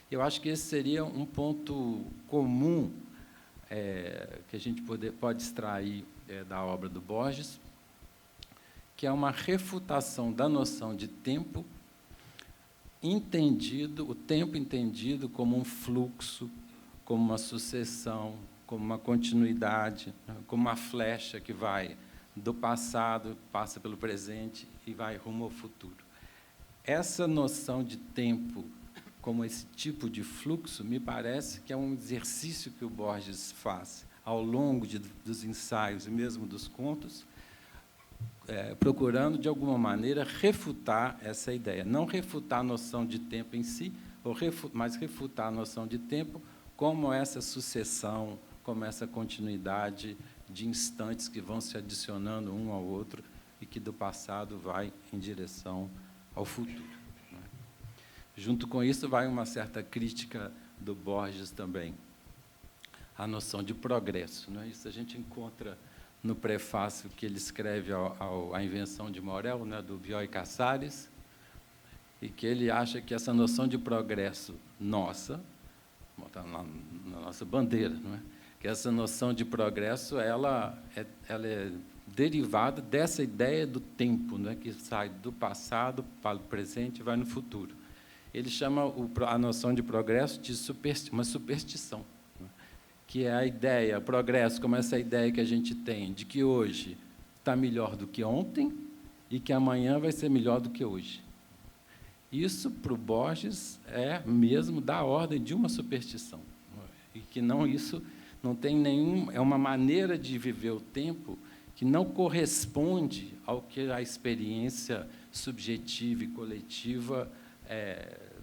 Eu acho que esse seria um ponto comum que a gente pode extrair da obra do Borges, que é uma refutação da noção de tempo, o tempo entendido como um fluxo, como uma sucessão, como uma continuidade, como uma flecha que vai do passado, passa pelo presente e vai rumo ao futuro. Essa noção de tempo, como esse tipo de fluxo, me parece que é um exercício que o Borges faz ao longo dos ensaios e mesmo dos contos, procurando, de alguma maneira, refutar essa ideia. Não refutar a noção de tempo em si, mas refutar a noção de tempo como essa sucessão, como essa continuidade de instantes que vão se adicionando um ao outro e que do passado vai em direção ao futuro. Junto com isso, vai uma certa crítica do Borges também, a noção de progresso. Isso a gente encontra no prefácio que ele escreve à Invenção de Morel, do Bioy Casares, e que ele acha que essa noção de progresso nossa, está na nossa bandeira, que essa noção de progresso ela é derivada dessa ideia do tempo, que sai do passado para o presente e vai no futuro. Ele chama a noção de progresso de uma superstição, que é a ideia, o progresso, como essa ideia que a gente tem de que hoje está melhor do que ontem e que amanhã vai ser melhor do que hoje. Isso, para o Borges, é mesmo da ordem de uma superstição. E que isso não tem nenhum... É uma maneira de viver o tempo que não corresponde ao que a experiência subjetiva e coletiva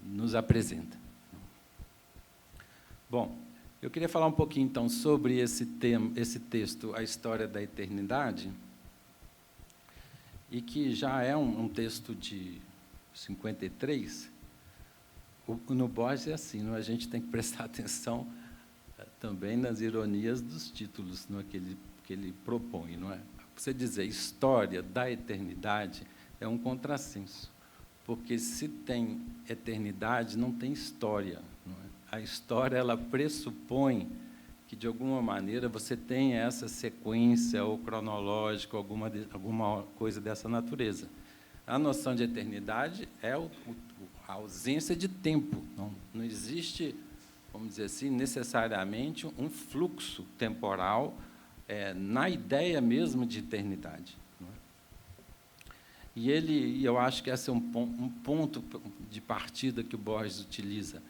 nos apresenta. Bom, eu queria falar um pouquinho, então, sobre esse texto, A História da Eternidade, e que já é um texto de 53. No Borges é assim, a gente tem que prestar atenção também nas ironias dos títulos que ele propõe. Você dizer História da Eternidade é um contrassenso, porque se tem eternidade, não tem história. A história ela pressupõe que, de alguma maneira, você tenha essa sequência ou cronológica, alguma coisa dessa natureza. A noção de eternidade é a ausência de tempo. Não existe, vamos dizer assim, necessariamente um fluxo temporal na ideia mesmo de eternidade. E eu acho que esse é um ponto de partida que o Borges utiliza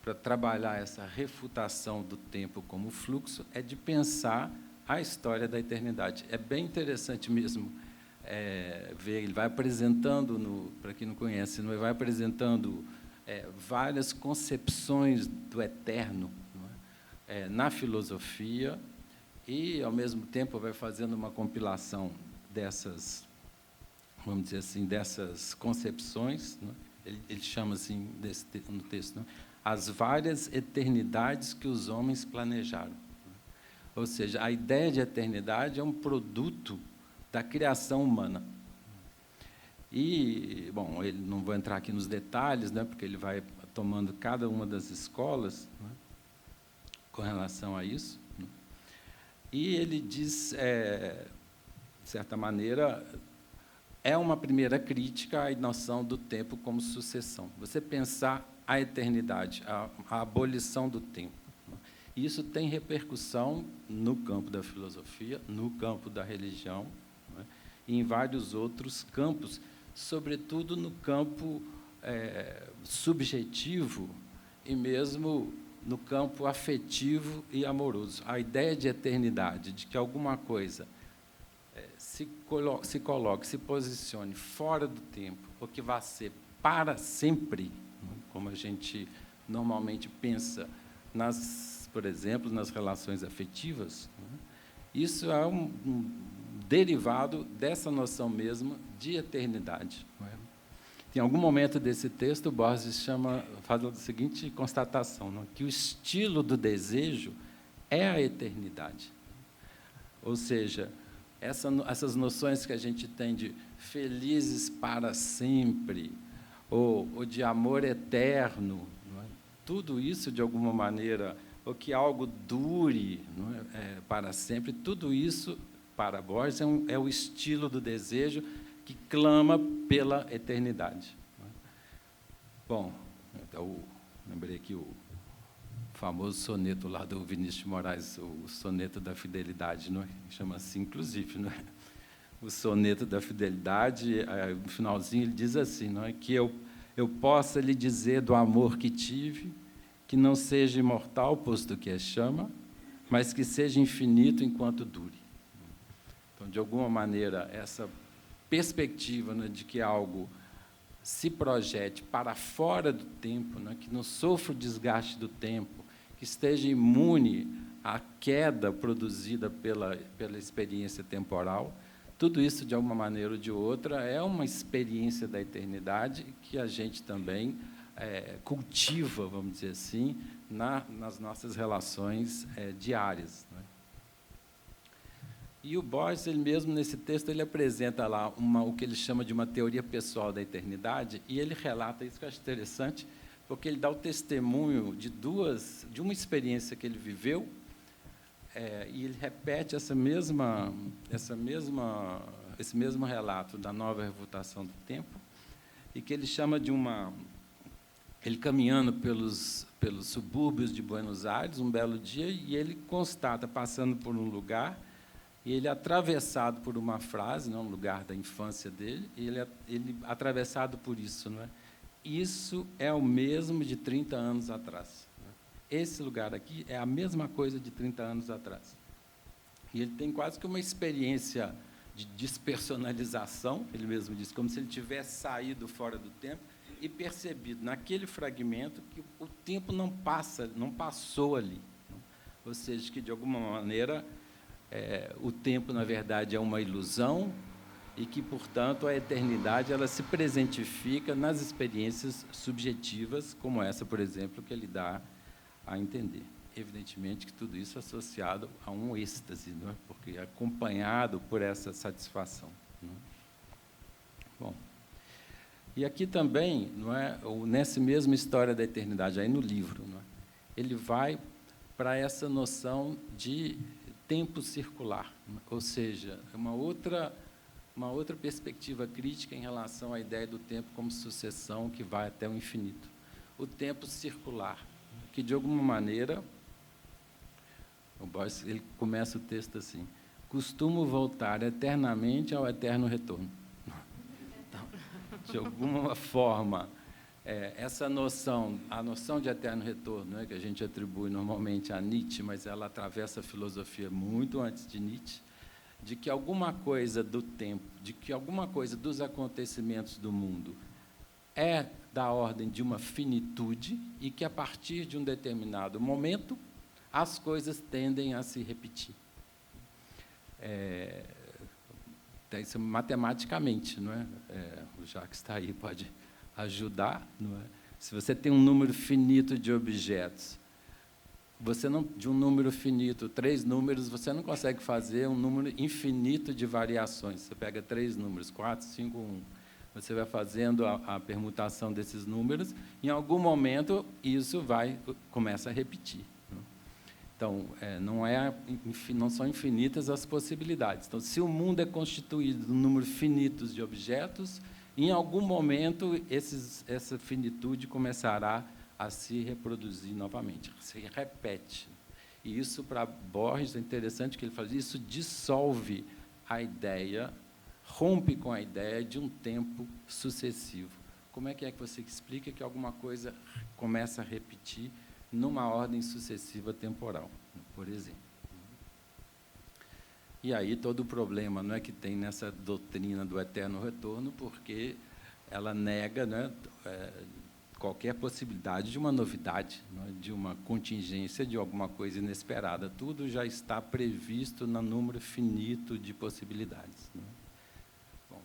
para trabalhar essa refutação do tempo como fluxo, é de pensar a história da eternidade. É bem interessante mesmo ver, ele vai apresentando, para quem não conhece, ele vai apresentando várias concepções do eterno na filosofia e, ao mesmo tempo, vai fazendo uma compilação dessas, vamos dizer assim, dessas concepções, ele chama assim, no texto, as várias eternidades que os homens planejaram. Ou seja, a ideia de eternidade é um produto da criação humana. E, bom, ele não vou entrar aqui nos detalhes, porque ele vai tomando cada uma das escolas com relação a isso. E ele diz, de certa maneira, é uma primeira crítica à noção do tempo como sucessão. Você pensar a eternidade, a abolição do tempo. Isso tem repercussão no campo da filosofia, no campo da religião, e em vários outros campos, sobretudo no campo subjetivo e mesmo no campo afetivo e amoroso. A ideia de eternidade, de que alguma coisa se coloque, se posicione fora do tempo, ou que vá ser para sempre, como a gente normalmente pensa, por exemplo, nas relações afetivas, isso é um derivado dessa noção mesmo de eternidade. Em algum momento desse texto, Borges faz a seguinte constatação, que o estilo do desejo é a eternidade. Ou seja, essas noções que a gente tem de felizes para sempre, ou de amor eterno, tudo isso, de alguma maneira, ou que algo dure para sempre, tudo isso, para Borges, é o estilo do desejo que clama pela eternidade. Bom, então, lembrei aqui o famoso soneto lá do Vinícius de Moraes, o soneto da fidelidade, chama assim, inclusive, o soneto da fidelidade, no finalzinho ele diz assim, que eu possa lhe dizer do amor que tive, que não seja imortal, posto que é chama, mas que seja infinito enquanto dure. Então, de alguma maneira, essa perspectiva de que algo se projete para fora do tempo, que não sofra o desgaste do tempo, que esteja imune a queda produzida pela experiência temporal. Tudo isso, de alguma maneira ou de outra, é uma experiência da eternidade que a gente também cultiva, vamos dizer assim, nas nossas relações diárias, né? E o Borges, ele mesmo, nesse texto, ele apresenta lá o que ele chama de uma teoria pessoal da eternidade, e ele relata isso que eu acho interessante, porque ele dá o testemunho de uma experiência que ele viveu, e ele repete esse mesmo relato da nova refutação do tempo, e que ele chama de ele caminhando pelos subúrbios de Buenos Aires, um belo dia, e ele constata, passando por um lugar, e ele é atravessado por uma frase, um lugar da infância dele, e ele atravessado por isso, não é? Isso é o mesmo de 30 anos atrás. Esse lugar aqui é a mesma coisa de 30 anos atrás. E ele tem quase que uma experiência de despersonalização, ele mesmo diz, como se ele tivesse saído fora do tempo e percebido, naquele fragmento, que o tempo não passou ali. Ou seja, que, de alguma maneira, o tempo, na verdade, é uma ilusão e que, portanto, a eternidade ela se presentifica nas experiências subjetivas, como essa, por exemplo, que ele dá a entender. Evidentemente que tudo isso é associado a um êxtase, não é? Porque é acompanhado por essa satisfação, não é? Bom, e aqui também, não é, nessa mesma história da eternidade, aí no livro, não é, ele vai para essa noção de tempo circular, ou seja, uma outra perspectiva crítica em relação à ideia do tempo como sucessão que vai até o infinito. O tempo circular, que, de alguma maneira, o Borges, ele começa o texto assim: costumo voltar eternamente ao eterno retorno. Então, de alguma forma, essa noção, a noção de eterno retorno, né, que a gente atribui normalmente a Nietzsche, mas ela atravessa a filosofia muito antes de Nietzsche, de que alguma coisa do tempo, de que alguma coisa dos acontecimentos do mundo é da ordem de uma finitude e que, a partir de um determinado momento, as coisas tendem a se repetir. Isso matematicamente, não é? O Jacques está aí, pode ajudar, não é? Se você tem um número finito de objetos, de um número finito, 3 números, você não consegue fazer um número infinito de variações. Você pega 3 números, 4, 5, 1. Você vai fazendo a permutação desses números, em algum momento isso começa a repetir. Então, não são infinitas as possibilidades. Então, se o mundo é constituído de um número finito de objetos, em algum momento essa finitude começará a se reproduzir novamente, se repete. E isso, para Borges, é interessante que ele fala, isso dissolve a ideia, rompe com a ideia de um tempo sucessivo. Como é que você explica que alguma coisa começa a repetir numa ordem sucessiva temporal, por exemplo? E aí todo o problema não é que tem nessa doutrina do eterno retorno, porque ela nega, né, qualquer possibilidade de uma novidade, né, de uma contingência de alguma coisa inesperada. Tudo já está previsto no número finito de possibilidades, né? Bom,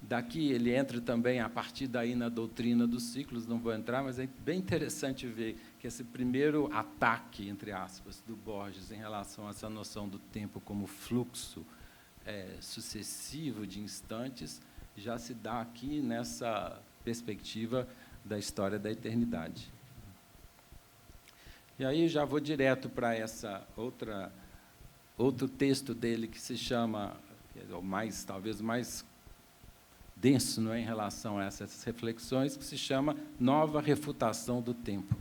daqui ele entra também, a partir daí, na doutrina dos ciclos, não vou entrar, mas é bem interessante ver que esse primeiro ataque, entre aspas, do Borges em relação a essa noção do tempo como fluxo sucessivo de instantes, já se dá aqui nessa perspectiva da história da eternidade. E aí já vou direto para outro texto dele que se chama, talvez mais denso, não é, em relação a essas reflexões, que se chama Nova Refutação do Tempo,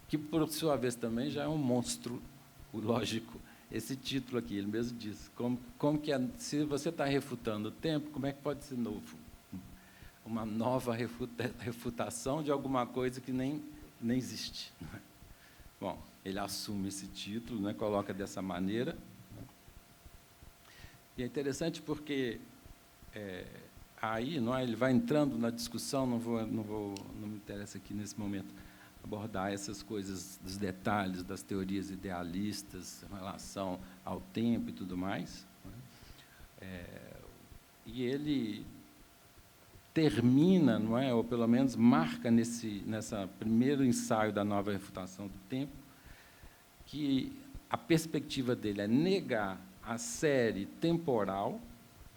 que, por sua vez, também já é um monstro lógico. Esse título aqui, ele mesmo diz, como que se você está refutando o tempo, como é que pode ser novo? Uma nova refutação de alguma coisa que nem existe. Bom, ele assume esse título, né, coloca dessa maneira. E é interessante porque aí, não é, ele vai entrando na discussão, não me interessa aqui nesse momento, abordar essas coisas dos detalhes das teorias idealistas em relação ao tempo e tudo mais. E ele termina, não é, ou pelo menos marca nessa primeiro ensaio da nova refutação do tempo, que a perspectiva dele é negar a série temporal,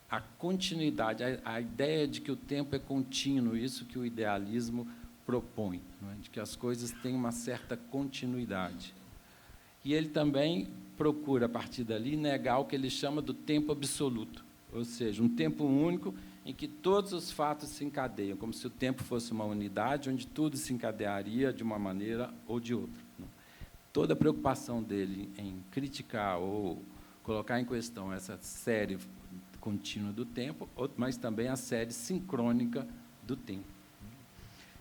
a continuidade, a ideia de que o tempo é contínuo, isso que o idealismo propõe, não é? De que as coisas têm uma certa continuidade. E ele também procura, a partir dali, negar o que ele chama do tempo absoluto, ou seja, um tempo único em que todos os fatos se encadeiam, como se o tempo fosse uma unidade onde tudo se encadearia de uma maneira ou de outra. Toda a preocupação dele em criticar ou colocar em questão essa série contínua do tempo, mas também a série sincrônica do tempo.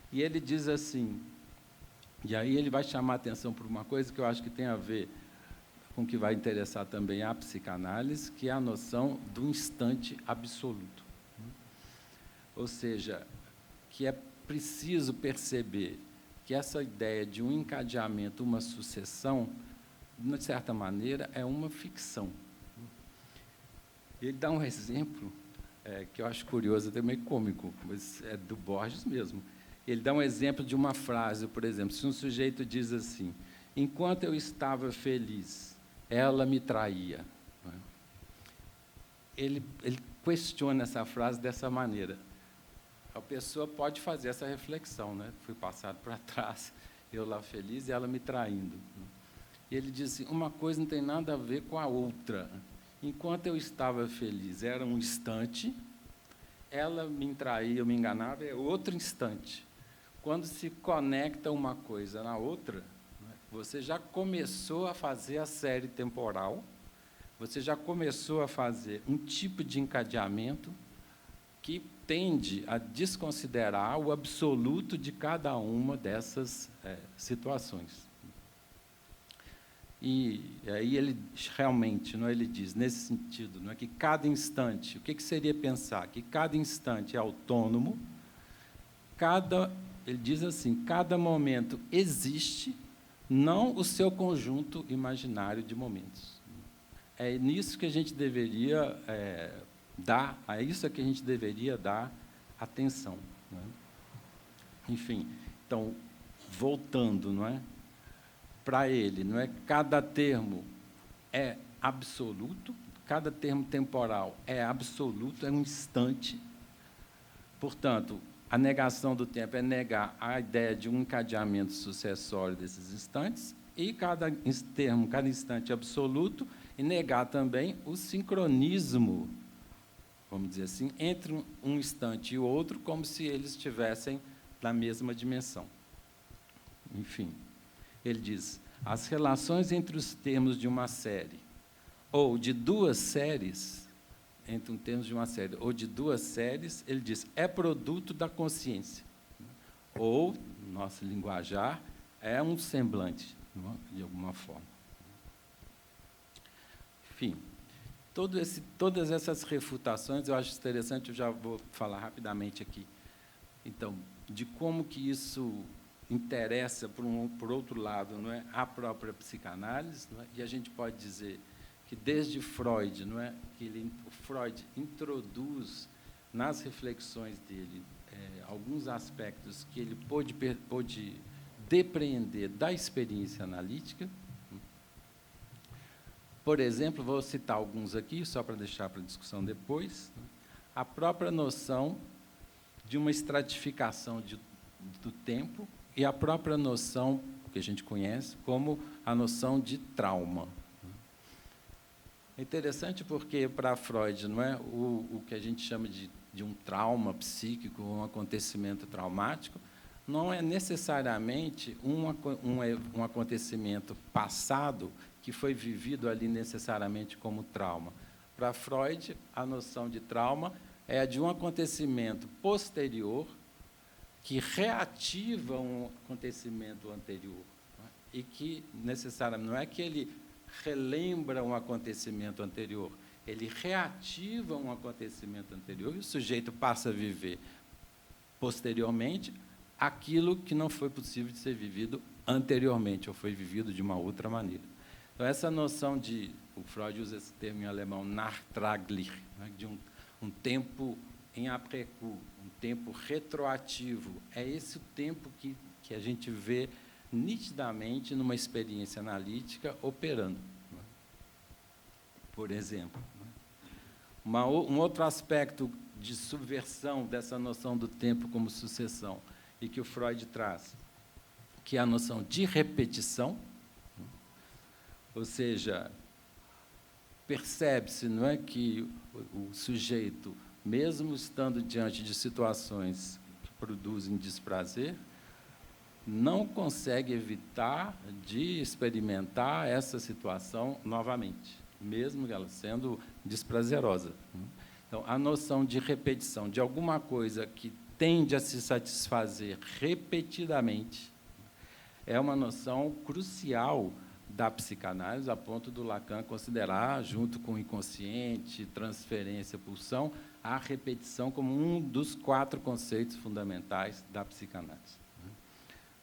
E ele diz assim, e aí ele vai chamar a atenção por uma coisa que eu acho que tem a ver com o que vai interessar também a psicanálise, que é a noção do instante absoluto. Ou seja, que é preciso perceber que essa ideia de um encadeamento, uma sucessão, de certa maneira, é uma ficção. Ele dá um exemplo que eu acho curioso, até meio cômico, mas é do Borges mesmo. Ele dá um exemplo de uma frase, por exemplo, se um sujeito diz assim, enquanto eu estava feliz, ela me traía. Ele questiona essa frase dessa maneira. A pessoa pode fazer essa reflexão, né? Fui passado para trás, eu lá feliz e ela me traindo. E ele diz assim, uma coisa não tem nada a ver com a outra. Enquanto eu estava feliz, era um instante, ela me traía, eu me enganava, é outro instante. Quando se conecta uma coisa na outra, você já começou a fazer a série temporal, você já começou a fazer um tipo de encadeamento que tende a desconsiderar o absoluto de cada uma dessas situações. E aí ele realmente, não, ele diz, nesse sentido, não é que cada instante, o que seria pensar? Que cada instante é autônomo, ele diz assim, cada momento existe, não o seu conjunto imaginário de momentos. É nisso que a gente deveria é isso que a gente deveria dar atenção. Não é? Enfim, então, voltando, não é? Para ele, não é? Cada termo é absoluto, cada termo temporal é absoluto, é um instante. Portanto, a negação do tempo é negar a ideia de um encadeamento sucessório desses instantes, e cada instante absoluto, e negar também o sincronismo, vamos dizer assim, entre um instante e o outro, como se eles estivessem na mesma dimensão. Enfim, ele diz, as relações entre os termos de uma série, ou de duas séries, entre um termo de uma série ou de duas séries, ele diz, é produto da consciência. Ou, no nosso linguajar, é um semblante, de alguma forma. Enfim, todas essas refutações, eu acho interessante, eu já vou falar rapidamente aqui, então, de como que isso interessa, por outro lado, não é, a própria psicanálise, não é? E a gente pode dizer que desde Freud, não é, que Freud introduz nas reflexões dele alguns aspectos que ele pôde depreender da experiência analítica. Por exemplo, vou citar alguns aqui, só para deixar para discussão depois. A própria noção de uma estratificação do tempo e a própria noção, que a gente conhece, como a noção de trauma. É interessante porque, para Freud, não é, o que a gente chama de um trauma psíquico, um acontecimento traumático, não é necessariamente um acontecimento passado que foi vivido ali necessariamente como trauma. Para Freud, a noção de trauma é a de um acontecimento posterior que reativa um acontecimento anterior. Não é? E que, necessariamente, não é que ele relembra um acontecimento anterior, ele reativa um acontecimento anterior e o sujeito passa a viver posteriormente aquilo que não foi possível de ser vivido anteriormente, ou foi vivido de uma outra maneira. Então, essa noção de, o Freud usa esse termo em alemão, nachtraglich, né, de um tempo em après-coup, um tempo retroativo. É esse o tempo que a gente vê nitidamente numa experiência analítica operando. Né? Por exemplo, né? Um outro aspecto de subversão dessa noção do tempo como sucessão, e que o Freud traz, que é a noção de repetição, ou seja, percebe-se, não é, que o sujeito, mesmo estando diante de situações que produzem desprazer, não consegue evitar de experimentar essa situação novamente, mesmo ela sendo desprazerosa. Então, a noção de repetição, de alguma coisa que tende a se satisfazer repetidamente, é uma noção crucial da psicanálise, a ponto do Lacan considerar, junto com o inconsciente, transferência, pulsão, a repetição como um dos 4 conceitos fundamentais da psicanálise.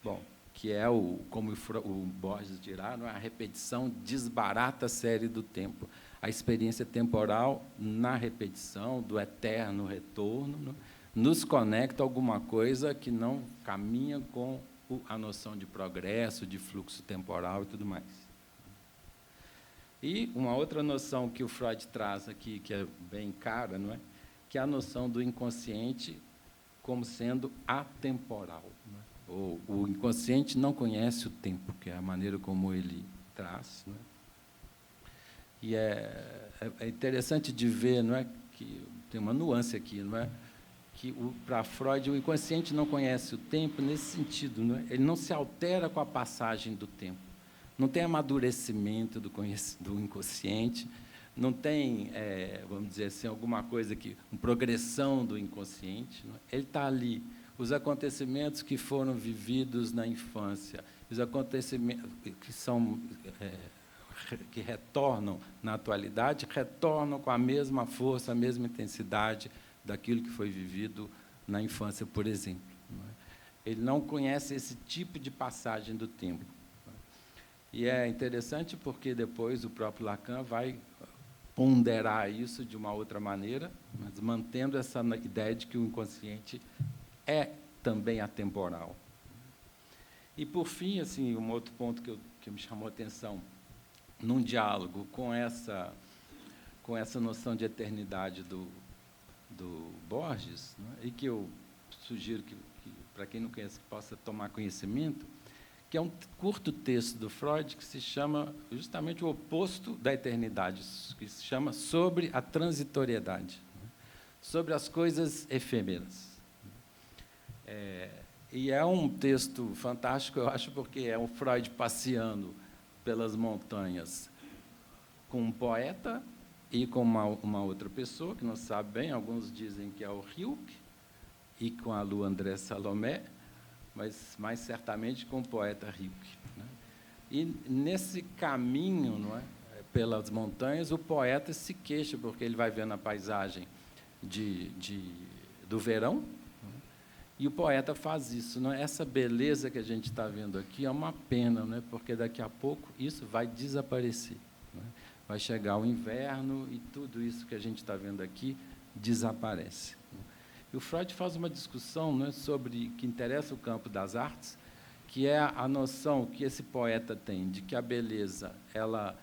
Bom, que é, como o Borges dirá, não é? A repetição desbarata a série do tempo. A experiência temporal, na repetição, do eterno retorno, não? Nos conecta a alguma coisa que não caminha com a noção de progresso, de fluxo temporal e tudo mais. E uma outra noção que o Freud traz aqui, que é bem cara, não é? Que é a noção do inconsciente como sendo atemporal. Não é? O inconsciente não conhece o tempo, que é a maneira como ele traz. Não é? E é interessante de ver, não é, que tem uma nuance aqui, não é? Que para Freud o inconsciente não conhece o tempo nesse sentido, não é? Ele não se altera com a passagem do tempo, não tem amadurecimento do inconsciente, não tem, vamos dizer assim, alguma coisa uma progressão do inconsciente, não é? Ele está ali, os acontecimentos que foram vividos na infância, os acontecimentos que retornam na atualidade, retornam com a mesma força, a mesma intensidade daquilo que foi vivido na infância, por exemplo. Não é? Ele não conhece esse tipo de passagem do tempo. Não é? E é interessante porque depois o próprio Lacan vai ponderar isso de uma outra maneira, mas mantendo essa ideia de que o inconsciente é também atemporal. E, por fim, assim, um outro ponto que me chamou a atenção, num diálogo com essa noção de eternidade do Borges, né, e que eu sugiro que para quem não conhece, possa tomar conhecimento, que é um curto texto do Freud que se chama justamente o oposto da eternidade, que se chama Sobre a Transitoriedade, né, sobre as coisas efêmeras. E é um texto fantástico, eu acho, porque é um Freud passeando pelas montanhas com um poeta e com uma outra pessoa, que não sabe bem, alguns dizem que é o Rilke, e com a Lu André Salomé, mas mais certamente com o poeta Rilke. Né? E, nesse caminho, não é, pelas montanhas, o poeta se queixa, porque ele vai vendo a paisagem do verão, não é? E o poeta faz isso. Não é? Essa beleza que a gente está vendo aqui é uma pena, não é? Porque daqui a pouco isso vai desaparecer. Não é? Vai chegar o inverno e tudo isso que a gente está vendo aqui desaparece. E o Freud faz uma discussão, né, sobre que interessa o campo das artes, que é a noção que esse poeta tem de que a beleza ela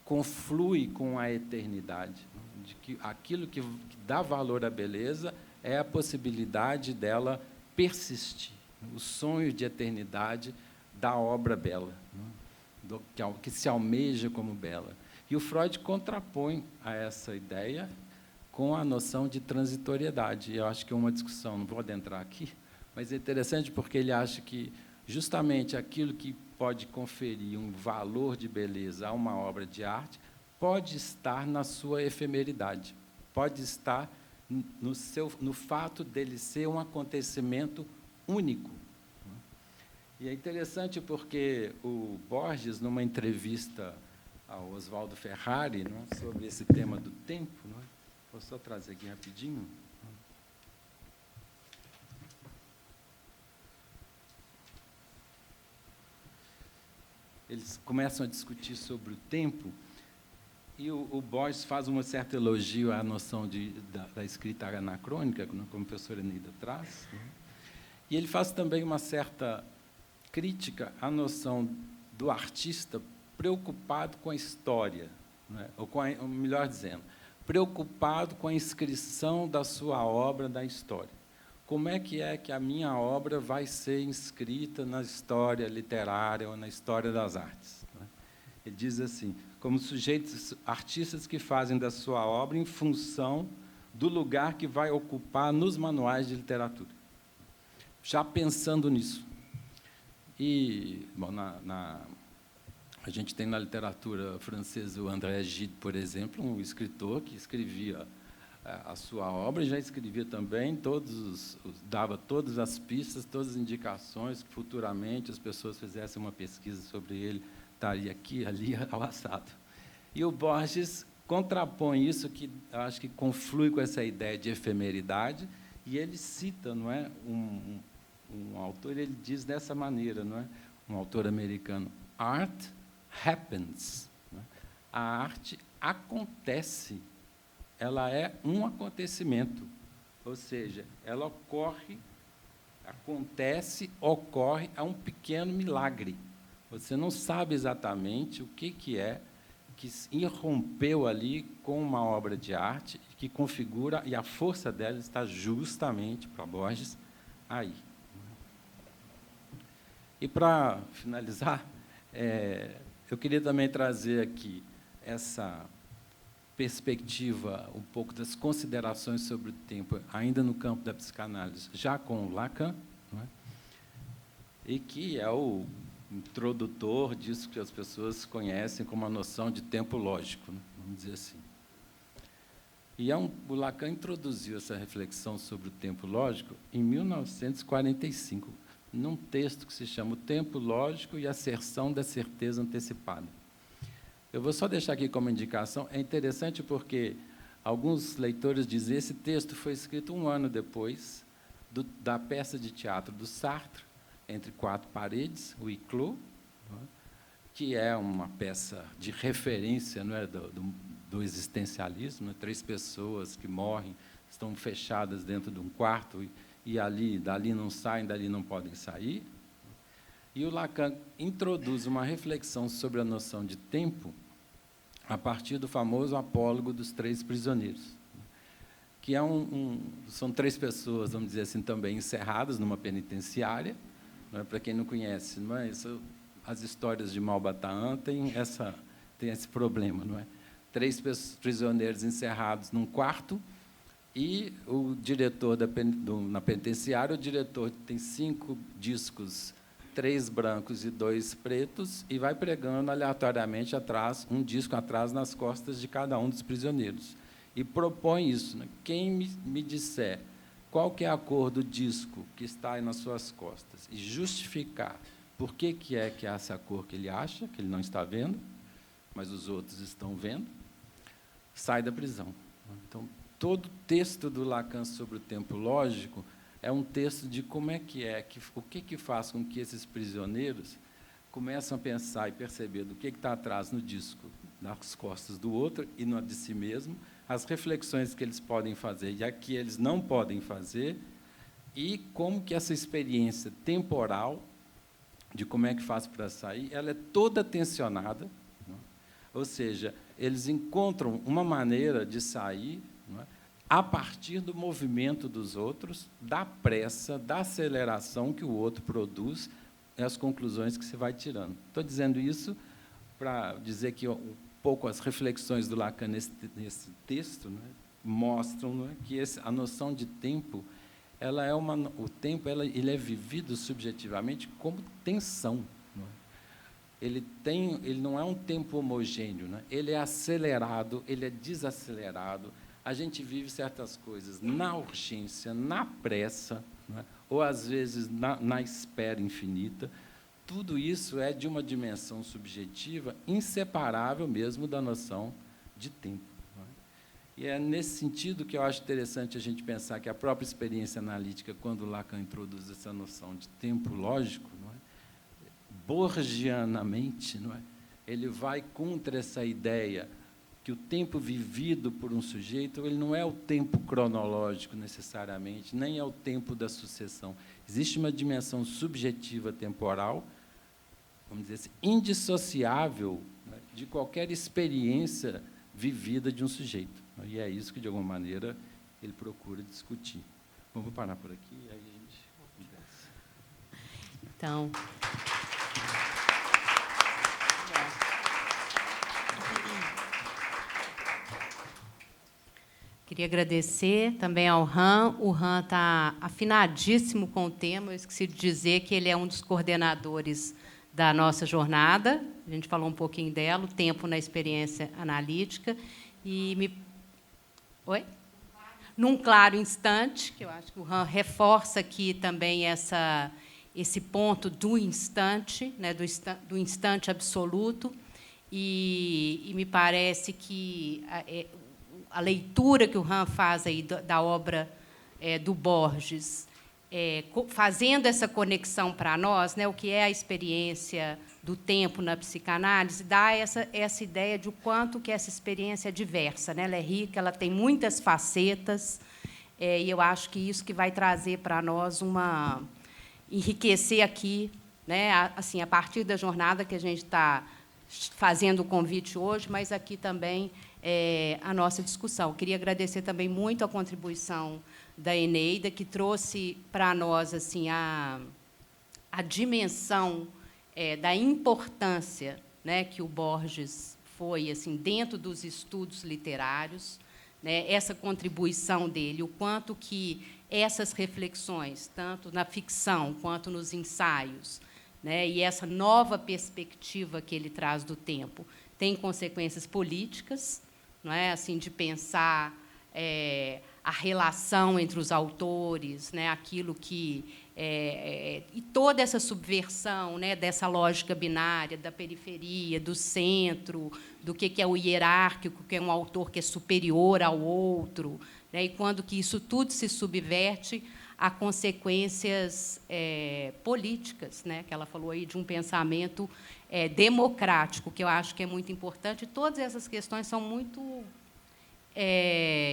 conflui com a eternidade, de que aquilo que dá valor à beleza é a possibilidade dela persistir, o sonho de eternidade da obra bela, que se almeja como bela. E o Freud contrapõe a essa ideia com a noção de transitoriedade. Eu acho que é uma discussão, não vou adentrar aqui, mas é interessante porque ele acha que justamente aquilo que pode conferir um valor de beleza a uma obra de arte pode estar na sua efemeridade, pode estar no fato dele ser um acontecimento único. E é interessante porque o Borges, numa entrevista ao Oswaldo Ferrari, não, sobre esse tema do tempo, não, vou só trazer aqui rapidinho. eles começam a discutir sobre o tempo, e o Borges faz um certo elogio à noção da escrita anacrônica, como a professora Neida traz, né? E ele faz também uma certa crítica à noção do artista preocupado com a história, né? Ou melhor dizendo, preocupado com a inscrição da sua obra na história. Como é que a minha obra vai ser inscrita na história literária ou na história das artes? Né? Ele diz assim, como sujeitos, artistas que fazem da sua obra em função do lugar que vai ocupar nos manuais de literatura. Já pensando nisso. E, bom, a gente tem na literatura francesa o André Gide, por exemplo, um escritor que escrevia a sua obra, e já escrevia também, dava todas as pistas, todas as indicações que futuramente as pessoas fizessem uma pesquisa sobre ele, estaria aqui, ali, ao assado. E o Borges contrapõe isso, que acho que conflui com essa ideia de efemeridade, e ele cita, não é, um autor, ele diz dessa maneira, não é, um autor americano, art happens. A arte acontece, ela é um acontecimento, ou seja, ela ocorre, acontece, ocorre, é um pequeno milagre. Você não sabe exatamente o que é que irrompeu ali com uma obra de arte, que configura, e a força dela está justamente, para Borges, aí. E, para finalizar, eu queria também trazer aqui essa perspectiva, um pouco das considerações sobre o tempo, ainda no campo da psicanálise, já com o Lacan, não é? E que é o introdutor disso que as pessoas conhecem como a noção de tempo lógico, né? Vamos dizer assim. E o Lacan introduziu essa reflexão sobre o tempo lógico em 1945, num texto que se chama O Tempo Lógico e a Asserção da Certeza Antecipada. Eu vou só deixar aqui como indicação, é interessante porque alguns leitores dizem que esse texto foi escrito 1 ano depois da peça de teatro do Sartre, Entre Quatro Paredes, o Iclô, que é uma peça de referência, não é, do existencialismo, né? 3 pessoas que morrem, estão fechadas dentro de um quarto e dali não saem, dali não podem sair. E o Lacan introduz uma reflexão sobre a noção de tempo a partir do famoso apólogo dos 3 prisioneiros, que são 3 pessoas, vamos dizer assim, também encerradas numa penitenciária. Não é? Para quem não conhece, não é? As histórias de Malbataan têm esse problema, não é? 3 prisioneiros encerrados num quarto, e o diretor na penitenciária, o diretor tem 5 discos, 3 brancos e 2 pretos, e vai pregando aleatoriamente um disco atrás nas costas de cada um dos prisioneiros. E propõe isso, né? Quem me disser qual que é a cor do disco que está aí nas suas costas e justificar por que é essa cor que ele acha, que ele não está vendo, mas os outros estão vendo, sai da prisão. Então, todo o texto do Lacan sobre o tempo lógico é um texto de como o que faz com que esses prisioneiros começam a pensar e perceber do que está atrás no disco, nas costas do outro e no de si mesmo, as reflexões que eles podem fazer e a que eles não podem fazer, e como que essa experiência temporal, de como é que faz para sair, ela é toda tensionada, não é? Ou seja, eles encontram uma maneira de sair, não é? A partir do movimento dos outros, da pressa, da aceleração que o outro produz, e as conclusões que se vai tirando. Estou dizendo isso para dizer que um pouco as reflexões do Lacan nesse texto, né, mostram, né, que a noção de tempo, o tempo ele é vivido subjetivamente como tensão. Não é? Ele não é um tempo homogêneo, né? Ele é acelerado, ele é desacelerado. A gente vive certas coisas na urgência, na pressa, não é? Ou, às vezes, na espera infinita. Tudo isso é de uma dimensão subjetiva inseparável mesmo da noção de tempo. Não é? E é nesse sentido que eu acho interessante a gente pensar que a própria experiência analítica, quando Lacan introduz essa noção de tempo lógico, não é? borgianamente, não é? Ele vai contra essa ideia que o tempo vivido por um sujeito ele não é o tempo cronológico, necessariamente, nem é o tempo da sucessão. Existe uma dimensão subjetiva temporal, vamos dizer assim, indissociável, né, de qualquer experiência vivida de um sujeito. E é isso que, de alguma maneira, ele procura discutir. Vamos parar por aqui e aí a gente conversa. Então, queria agradecer também ao RAM. O RAM está afinadíssimo com o tema. Eu esqueci de dizer que ele é um dos coordenadores da nossa jornada. A gente falou um pouquinho dela, o tempo na experiência analítica. Oi? Num claro instante, que eu acho que o RAM reforça aqui também esse ponto do instante, né, do instante absoluto, e me parece que a leitura que o RAM faz aí da obra do Borges, fazendo essa conexão para nós, né, o que é a experiência do tempo na psicanálise, dá essa ideia de o quanto que essa experiência é diversa, né? Ela é rica, ela tem muitas facetas, e eu acho que isso que vai trazer para nós enriquecer aqui, né, assim, a partir da jornada que a gente está fazendo o convite hoje, mas aqui também a nossa discussão. Queria agradecer também muito a contribuição da Eneida, que trouxe para nós assim, a dimensão da importância, né, que o Borges foi assim, dentro dos estudos literários, né, essa contribuição dele, o quanto que essas reflexões, tanto na ficção quanto nos ensaios, né, e essa nova perspectiva que ele traz do tempo, tem consequências políticas, não é, assim, de pensar a relação entre os autores, né, aquilo que e toda essa subversão, né, dessa lógica binária da periferia, do centro, do que é o hierárquico, que é um autor que é superior ao outro, né, e quando que isso tudo se subverte a consequências políticas, né, que ela falou aí de um pensamento democrático, que eu acho que é muito importante. E todas essas questões são muito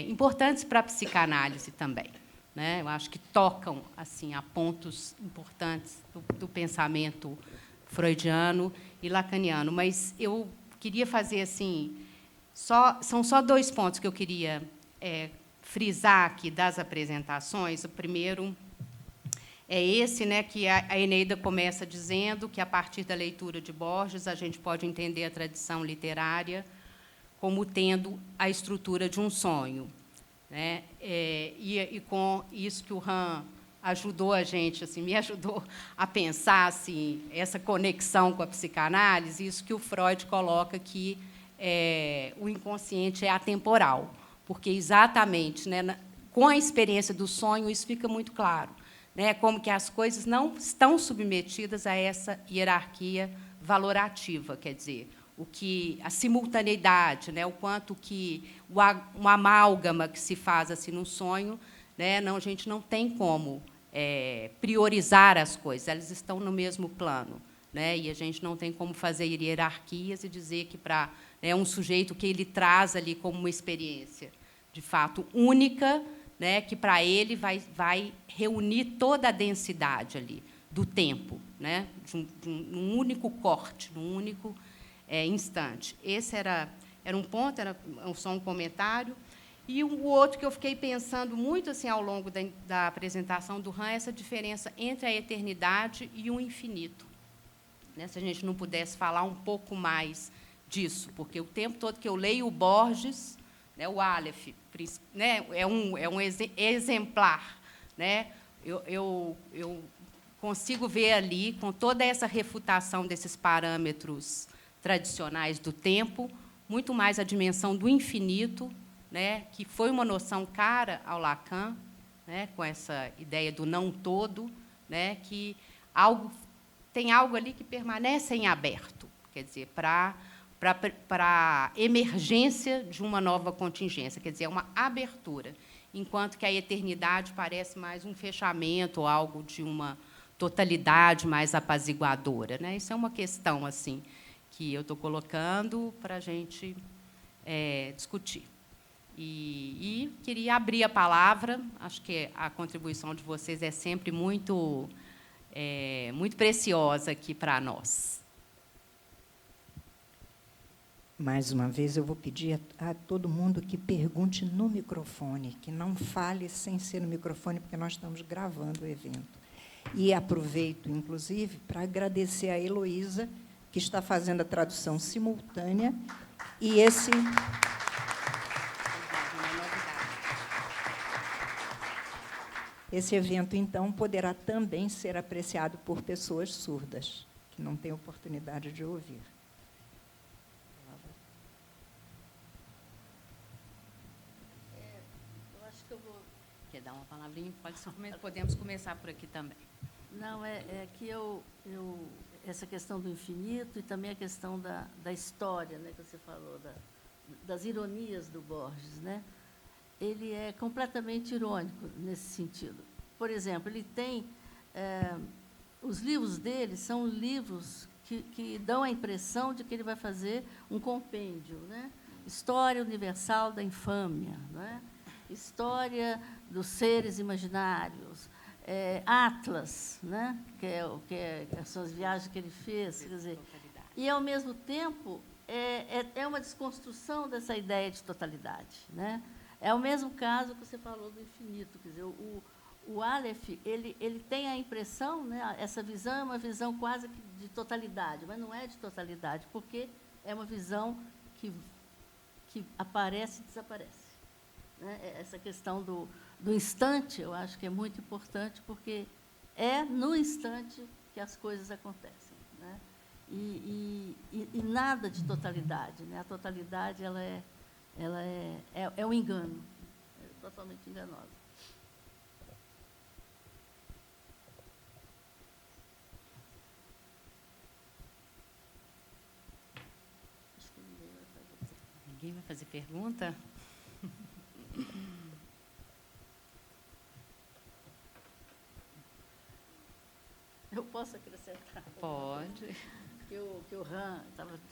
importantes para a psicanálise também, né? Eu acho que tocam assim a pontos importantes do pensamento freudiano e lacaniano. Mas eu queria fazer assim, são só 2 pontos que eu queria frisar aqui das apresentações. O primeiro é esse, né, que a Eneida começa dizendo que, a partir da leitura de Borges, a gente pode entender a tradição literária como tendo a estrutura de um sonho, né? E com isso que o RAM ajudou a gente, assim, me ajudou a pensar assim, essa conexão com a psicanálise, isso que o Freud coloca que o inconsciente é atemporal, porque exatamente, né, com a experiência do sonho isso fica muito claro, né, como que as coisas não estão submetidas a essa hierarquia valorativa, quer dizer, a simultaneidade, né, o quanto que uma amálgama que se faz assim no sonho, né, a gente não tem como priorizar as coisas, elas estão no mesmo plano, né, e a gente não tem como fazer hierarquias e dizer que para um sujeito que ele traz ali como uma experiência de fato única, né, que para ele vai reunir toda a densidade ali do tempo, né, de um único corte, num único instante. Esse era um ponto, era só um comentário. E o outro que eu fiquei pensando muito assim ao longo da apresentação do RAM é essa diferença entre a eternidade e o infinito. Né, se a gente não pudesse falar um pouco mais disso, porque o tempo todo que eu leio o Borges, né, o Aleph, né, é um exemplar, né, eu consigo ver ali, com toda essa refutação desses parâmetros tradicionais do tempo, muito mais a dimensão do infinito, né, que foi uma noção cara ao Lacan, né, com essa ideia do não todo, né, que tem algo ali que permanece em aberto, quer dizer, para a emergência de uma nova contingência, quer dizer, é uma abertura, enquanto que a eternidade parece mais um fechamento, ou algo de uma totalidade mais apaziguadora, né? Isso é uma questão assim que eu estou colocando para a gente discutir. E queria abrir a palavra. Acho que a contribuição de vocês é sempre muito muito preciosa aqui para nós. Mais uma vez, eu vou pedir a todo mundo que pergunte no microfone, que não fale sem ser no microfone, porque nós estamos gravando o evento. E aproveito, inclusive, para agradecer a Heloísa, que está fazendo a tradução simultânea, e esse evento, então, poderá também ser apreciado por pessoas surdas, que não têm oportunidade de ouvir. Quer dar uma palavrinha? Podemos começar por aqui também. Não, que essa questão do infinito e também a questão da história, né, que você falou, das ironias do Borges, né? Ele é completamente irônico nesse sentido. Por exemplo, ele tem... os livros dele são livros que dão a impressão de que ele vai fazer um compêndio, né? História universal da infâmia, né? História dos seres imaginários, Atlas, né? que são as viagens que ele fez, quer dizer, e, ao mesmo tempo, é uma desconstrução dessa ideia de totalidade, né? É o mesmo caso que você falou do infinito, quer dizer, o Aleph, ele tem a impressão, né? Essa visão é uma visão quase que de totalidade, mas não é de totalidade, porque é uma visão que aparece e desaparece. Essa questão do instante, eu acho que é muito importante, porque é no instante que as coisas acontecem, né? E nada de totalidade, né? A totalidade ela é um engano, é totalmente enganosa. Acho que ninguém vai fazer. Ninguém vai fazer pergunta? Eu posso acrescentar? Pode. Que o Han,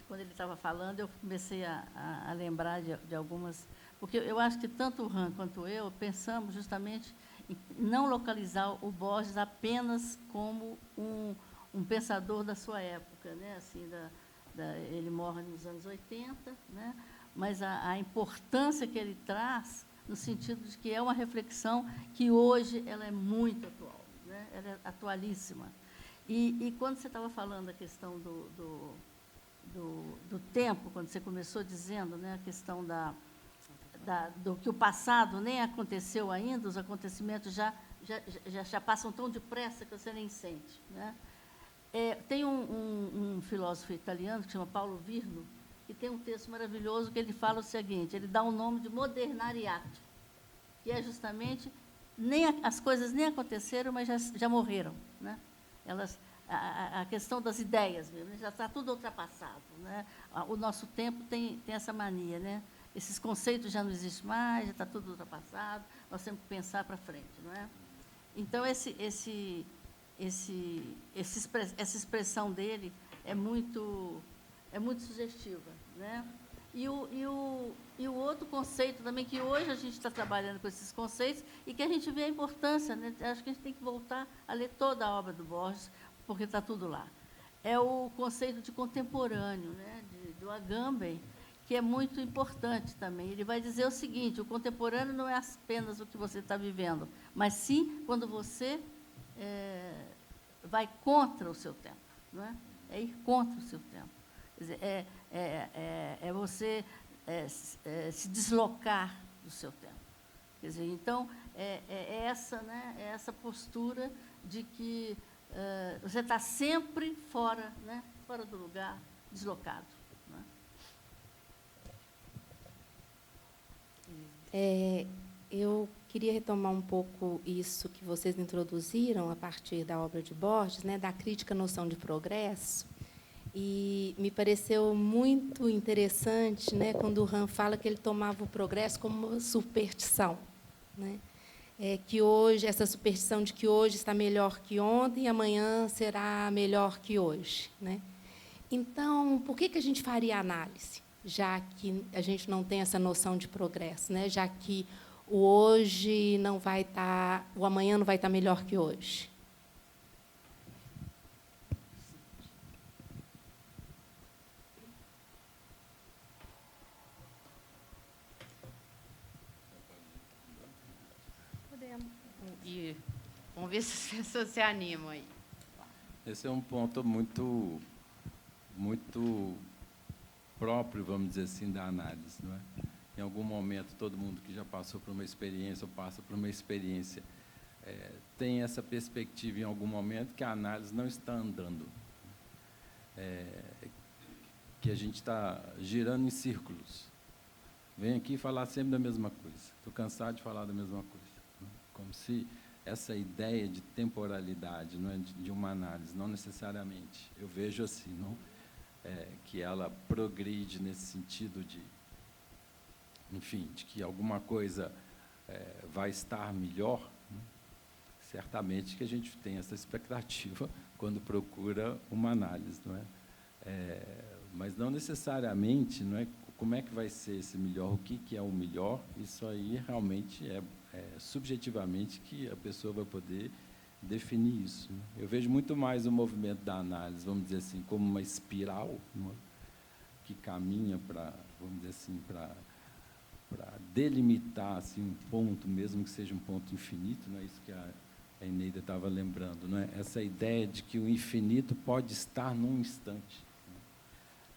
quando ele estava falando, eu comecei a lembrar de algumas... Porque eu acho que tanto o Han quanto eu pensamos justamente em não localizar o Borges apenas como um pensador da sua época, né? Assim, ele morre nos anos 80, né? Mas a importância que ele traz, no sentido de que é uma reflexão que hoje ela é muito atual, né? Ela é atualíssima. E quando você estava falando a questão do tempo, quando você começou dizendo, né, a questão do que o passado nem aconteceu ainda, os acontecimentos já passam tão depressa que você nem sente, né? Tem um filósofo italiano que chama Paulo Virno, que tem um texto maravilhoso que ele fala o seguinte, ele dá o nome de modernariato, que é justamente, as coisas nem aconteceram, mas já morreram, né? A questão das ideias mesmo, já está tudo ultrapassado, né? O nosso tempo tem essa mania, né? Esses conceitos já não existem mais, já está tudo ultrapassado, nós temos que pensar para frente, não é? Então, essa expressão dele é muito sugestiva, né? E o outro conceito também, que hoje a gente está trabalhando com esses conceitos e que a gente vê a importância, né? Acho que a gente tem que voltar a ler toda a obra do Borges, porque está tudo lá. É o conceito de contemporâneo, né? Do Agamben, que é muito importante também. Ele vai dizer o seguinte, o contemporâneo não é apenas o que você está vivendo, mas sim quando você vai contra o seu tempo, não é? É ir contra o seu tempo. Quer dizer, é você se deslocar do seu tempo. Quer dizer, então, essa postura de que você está sempre fora, né? Fora do lugar, deslocado. Né? Eu queria retomar um pouco isso que vocês introduziram a partir da obra de Borges, né? Da crítica à noção de progresso. E me pareceu muito interessante, né, quando o Han fala que ele tomava o progresso como uma superstição, né? que hoje, essa superstição de que hoje está melhor que ontem e amanhã será melhor que hoje, né? Então, por que a gente faria análise, já que a gente não tem essa noção de progresso, né? Já que o hoje não vai estar, o amanhã não vai estar melhor que hoje? E vamos ver se as pessoas se animam aí. Esse é um ponto muito próprio, vamos dizer assim, da análise, não é? Em algum momento, todo mundo que já passou por uma experiência ou passa por uma experiência tem essa perspectiva em algum momento que a análise não está andando, que a gente está girando em círculos. Vem aqui falar sempre da mesma coisa. Estou cansado de falar da mesma coisa. Como se essa ideia de temporalidade, não é, de uma análise, não necessariamente, eu vejo assim, não, que ela progride nesse sentido de, enfim, de que alguma coisa vai estar melhor, né? Certamente que a gente tem essa expectativa quando procura uma análise, não é? Mas não necessariamente, não é? Como é que vai ser esse melhor, o que é o melhor, isso aí realmente é subjetivamente que a pessoa vai poder definir isso, né? Eu vejo muito mais o movimento da análise, vamos dizer assim, como uma espiral, não é? Que caminha para, vamos dizer assim, para delimitar assim, um ponto, mesmo que seja um ponto infinito, não é isso que a Eneida estava lembrando, não é? Essa ideia de que o infinito pode estar num instante, né?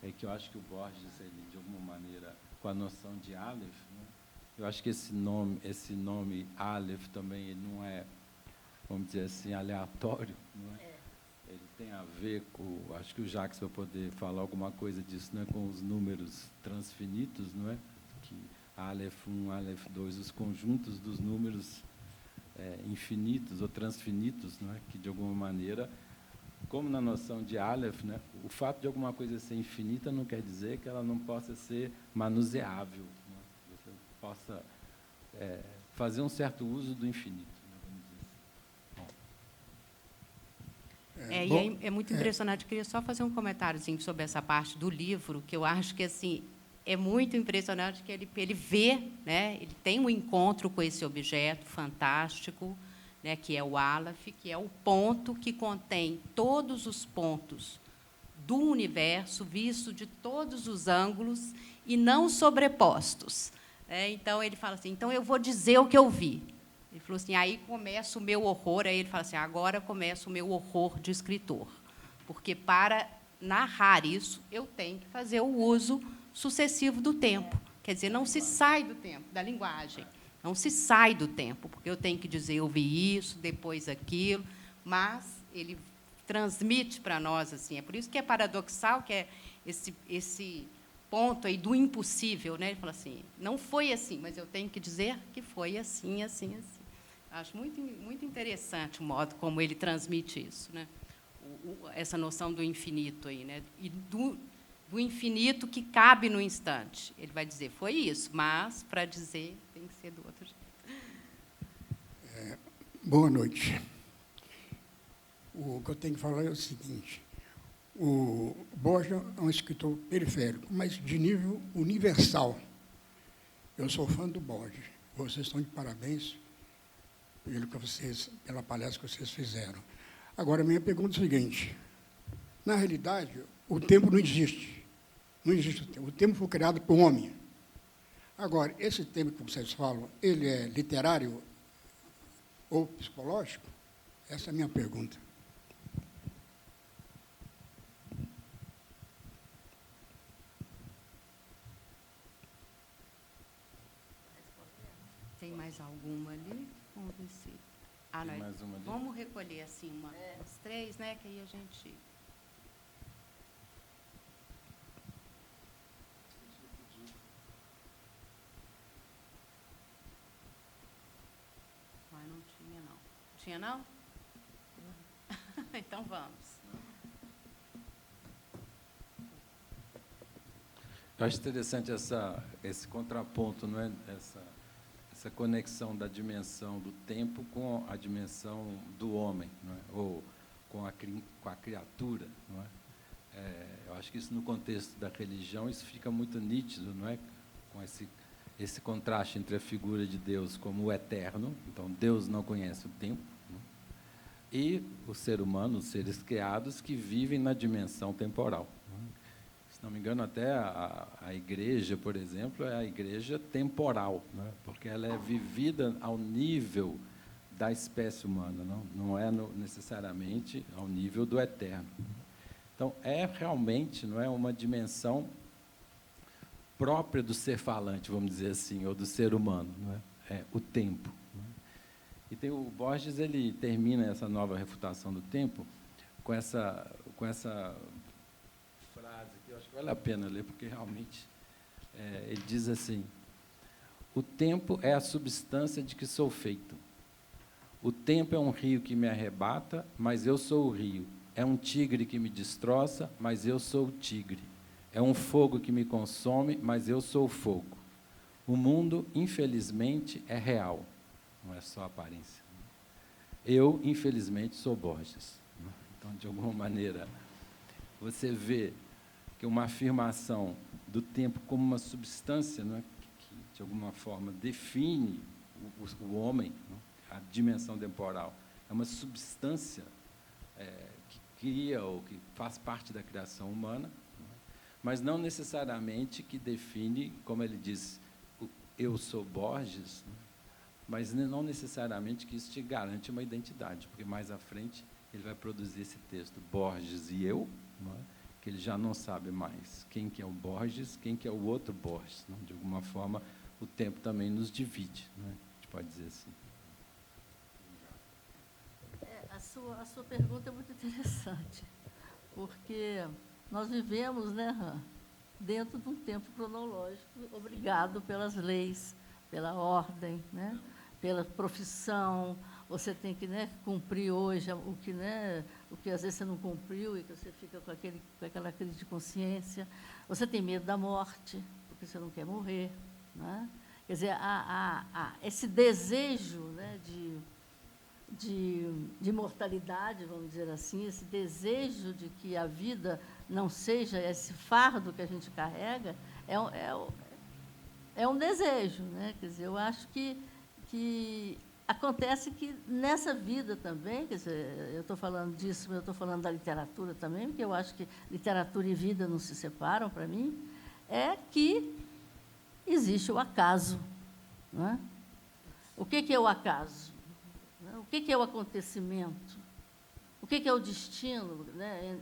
É que eu acho que o Borges, ele, de alguma maneira, com a noção de Aleph, né? Eu acho que esse nome Aleph também ele não é, vamos dizer assim, aleatório, não é? Ele tem a ver com, acho que o Jacques vai poder falar alguma coisa disso, né, com os números transfinitos, não é? Que Aleph 1, Aleph 2, os conjuntos dos números infinitos ou transfinitos, não é? Que, de alguma maneira, como na noção de Aleph, né, o fato de alguma coisa ser infinita não quer dizer que ela não possa ser manuseável, não é? Você possa fazer um certo uso do infinito, né, vamos dizer assim. É muito impressionante. Eu queria só fazer um comentáriozinho sobre essa parte do livro, que eu acho que assim é muito impressionante que ele vê, né, ele tem um encontro com esse objeto fantástico, né, que é o Aleph, que é o ponto que contém todos os pontos do universo, visto de todos os ângulos e não sobrepostos. Então, ele fala assim, então, eu vou dizer o que eu vi. Ele falou assim, aí começa o meu horror, aí ele fala assim, agora começa o meu horror de escritor, porque, para narrar isso, eu tenho que fazer o uso sucessivo do tempo. Quer dizer, não se sai do tempo, da linguagem. Não se sai do tempo, porque eu tenho que dizer, eu vi isso, depois aquilo, mas ele transmite para nós, assim, é por isso que é paradoxal, que é esse ponto aí do impossível, né? Ele fala assim, não foi assim, mas eu tenho que dizer que foi assim, assim, assim. Acho muito, muito interessante o modo como ele transmite isso, né? Essa noção do infinito aí, né? E do infinito que cabe no instante. Ele vai dizer, foi isso, mas, para dizer, tem que ser do outro jeito. Boa noite. O que eu tenho que falar é o seguinte, o Borges é um escritor periférico, mas de nível universal. Eu sou fã do Borges. Vocês estão de parabéns pela palestra que vocês fizeram. Agora, minha pergunta é a seguinte, na realidade, o tempo não existe. Não existe o tempo. O tempo foi criado por homem. Agora, esse tempo que vocês falam, ele é literário ou psicológico? Essa é a minha pergunta. Tem mais alguma ali? Vamos ver se... Tem mais uma ali? Vamos recolher assim umas 3, né? Que aí a gente... Mas não tinha, não. Tinha, não? Então, vamos. Eu acho interessante esse contraponto, não é? essa conexão da dimensão do tempo com a dimensão do homem, não é? Ou com a criatura, não é? Eu acho que isso, no contexto da religião, isso fica muito nítido, não é? Com esse contraste entre a figura de Deus como o eterno, então Deus não conhece o tempo, não é? E o ser humano, os seres criados que vivem na dimensão temporal. Não é? Se não me engano, até a igreja, por exemplo, é a igreja temporal, não é? Porque ela é vivida ao nível da espécie humana, não é necessariamente ao nível do eterno. Então, é realmente, não é, uma dimensão própria do ser falante, vamos dizer assim, ou do ser humano, não é? O tempo. Não é? E tem o Borges, ele termina essa nova refutação do tempo com essa frase que eu acho que vale a pena ler, porque realmente ele diz assim: o tempo é a substância de que sou feito. O tempo é um rio que me arrebata, mas eu sou o rio. É um tigre que me destroça, mas eu sou o tigre. É um fogo que me consome, mas eu sou o fogo. O mundo, infelizmente, é real, não é só aparência. Eu, infelizmente, sou Borges. Então, de alguma maneira, você vê que uma afirmação do tempo como uma substância, não é, que de alguma forma define o homem, não é? A dimensão temporal, é uma substância que cria ou que faz parte da criação humana, mas não necessariamente que define, como ele diz, eu sou Borges, mas não necessariamente que isso te garante uma identidade, porque mais à frente ele vai produzir esse texto, Borges e eu, não é? Que ele já não sabe mais quem que é o Borges, quem que é o outro Borges. Não? De alguma forma, o tempo também nos divide, não é? A gente pode dizer assim. A sua pergunta é muito interessante, porque nós vivemos, né, dentro de um tempo cronológico, obrigado pelas leis, pela ordem, né, pela profissão. Você tem que, né, cumprir hoje o que às vezes você não cumpriu e que você fica com aquela crise de consciência. Você tem medo da morte, porque você não quer morrer, né? Quer dizer, esse desejo, né, de mortalidade, vamos dizer assim, esse desejo de que a vida não seja esse fardo que a gente carrega, é um desejo, né? Quer dizer, eu acho que acontece que nessa vida também, quer dizer, eu estou falando disso, mas eu estou falando da literatura também, porque eu acho que literatura e vida não se separam, para mim, é que existe o acaso. Não é? O que é o acaso? O que é o acontecimento? O que é o destino, né?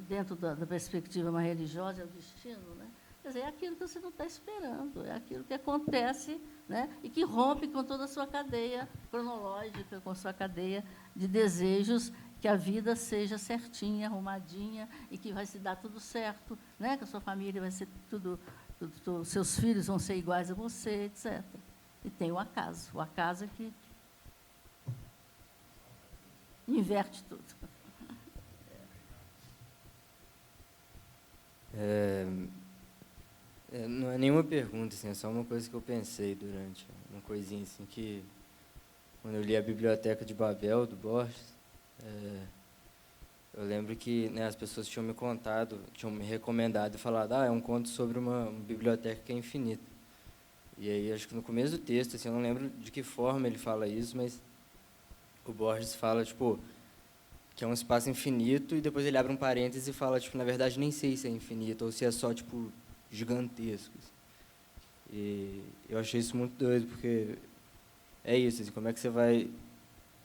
Dentro da perspectiva mais religiosa, é o destino, né? Quer dizer, é aquilo que você não está esperando, é aquilo que acontece, né? E que rompe com toda a sua cadeia cronológica, com a sua cadeia de desejos, que a vida seja certinha, arrumadinha, e que vai se dar tudo certo, né? Que a sua família vai ser seus filhos vão ser iguais a você, etc. E tem o acaso é que inverte tudo. Não é nenhuma pergunta, assim, é só uma coisa que eu pensei durante, uma coisinha assim, que quando eu li a Biblioteca de Babel, do Borges, eu lembro que, né, as pessoas tinham me contado, tinham me recomendado e falado, é um conto sobre uma biblioteca que é infinita. E aí, acho que no começo do texto, assim, eu não lembro de que forma ele fala isso, mas o Borges fala, tipo, que é um espaço infinito, e depois ele abre um parêntese e fala, tipo, na verdade, nem sei se é infinito, ou se é só, tipo, gigantesco. E eu achei isso muito doido, porque é isso, assim, como é que você vai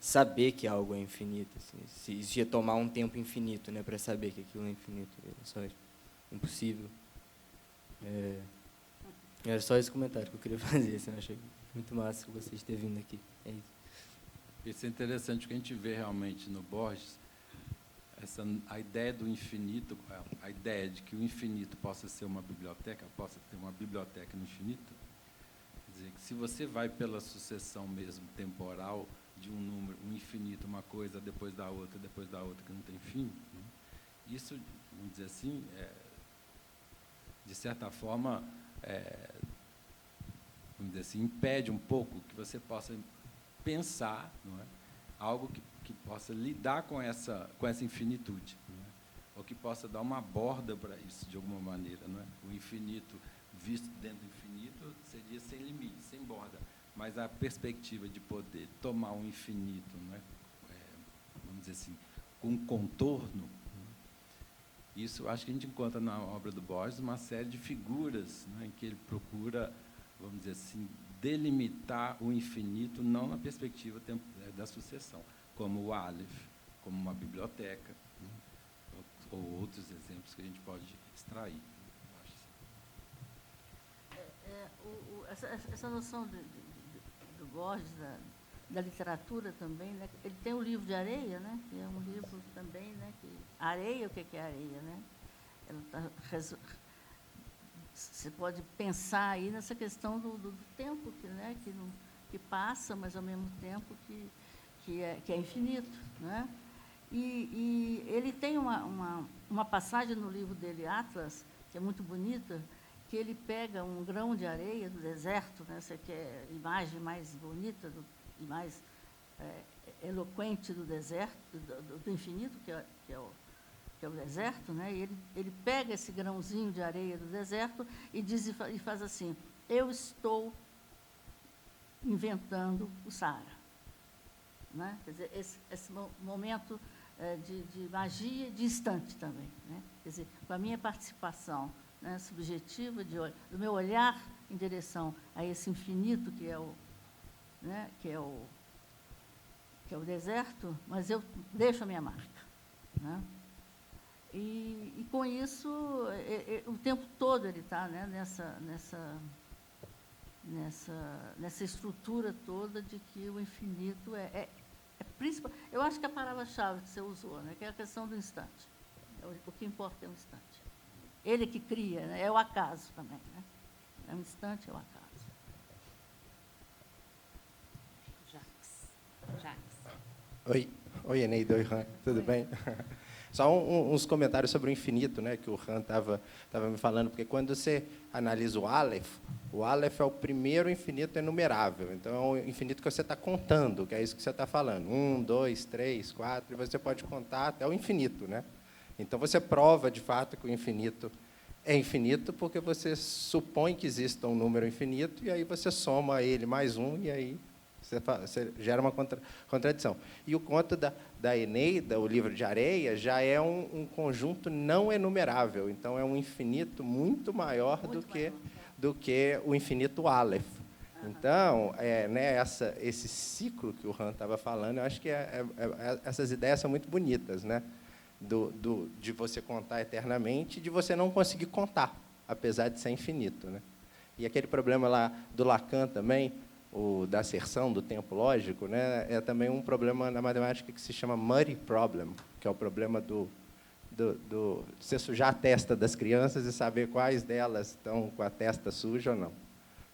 saber que algo é infinito? Assim, se isso ia tomar um tempo infinito, né, para saber que aquilo é infinito, é só impossível. Era só esse comentário que eu queria fazer, assim, eu achei muito massa vocês terem vindo aqui. É isso. Isso é interessante, porque a gente vê realmente no Borges a ideia do infinito, a ideia de que o infinito possa ser uma biblioteca, possa ter uma biblioteca no infinito. Quer dizer, que se você vai pela sucessão mesmo temporal de um número, um infinito, uma coisa depois da outra, que não tem fim, né? Isso, vamos dizer assim, de certa forma, vamos dizer assim, impede um pouco que você possa pensar, não é? Algo que possa lidar com essa infinitude, não é? Ou que possa dar uma borda para isso, de alguma maneira. Não é? O infinito, visto dentro do infinito, seria sem limite, sem borda. Mas a perspectiva de poder tomar um infinito, não é? Vamos dizer assim, com um contorno, isso acho que a gente encontra na obra do Borges uma série de figuras, né, em que ele procura, vamos dizer assim, delimitar o infinito, não na perspectiva da sucessão, como o Aleph, como uma biblioteca, né, ou outros exemplos que a gente pode extrair. Essa noção do Borges, da literatura também, né? Ele tem o livro de Areia, né? Que é um livro também, né? Areia, o que é areia, né? Você pode pensar aí nessa questão do tempo né? que passa, mas ao mesmo tempo que é infinito, né? E ele tem uma passagem no livro dele, Atlas, que é muito bonita, que ele pega um grão de areia do deserto, né? Essa que é a imagem mais bonita e mais eloquente do deserto, do infinito, que é o deserto, né? E ele pega esse grãozinho de areia do deserto e faz assim: eu estou inventando o Saara. Né? Quer dizer, esse momento de magia, de instante também. Né? Quer dizer, com a minha participação, né, subjetiva, do meu olhar em direção a esse infinito que é o deserto, mas eu deixo a minha marca. Né? E com isso, o tempo todo ele está, né, nessa estrutura toda de que o infinito é principal. Eu acho que a palavra-chave que você usou, né, que é a questão do instante. O que importa é o instante. Ele que cria, né, é o acaso também. Né? É um instante, é o acaso. Oi, Eneida, oi, Han, tudo bem? Só uns comentários sobre o infinito, né, que o Han estava me falando, porque quando você analisa o Aleph é o primeiro infinito enumerável, então é o infinito que você está contando, que é isso que você está falando, 1, 2, 3, 4, e você pode contar até o infinito, né? Então você prova, de fato, que o infinito é infinito, porque você supõe que exista um número infinito, e aí você soma a ele mais um, e aí você gera uma contradição. E o conto da Eneida, o livro de Areia, já é um conjunto não enumerável. Então, é um infinito muito maior do que o infinito Aleph. Então, né, esse ciclo que o Han estava falando, eu acho que essas ideias são muito bonitas, né? De você contar eternamente e de você não conseguir contar, apesar de ser infinito. Né? E aquele problema lá do Lacan também, da asserção do tempo lógico, né, é também um problema na matemática que se chama muddy problem, que é o problema de você sujar a testa das crianças e saber quais delas estão com a testa suja ou não.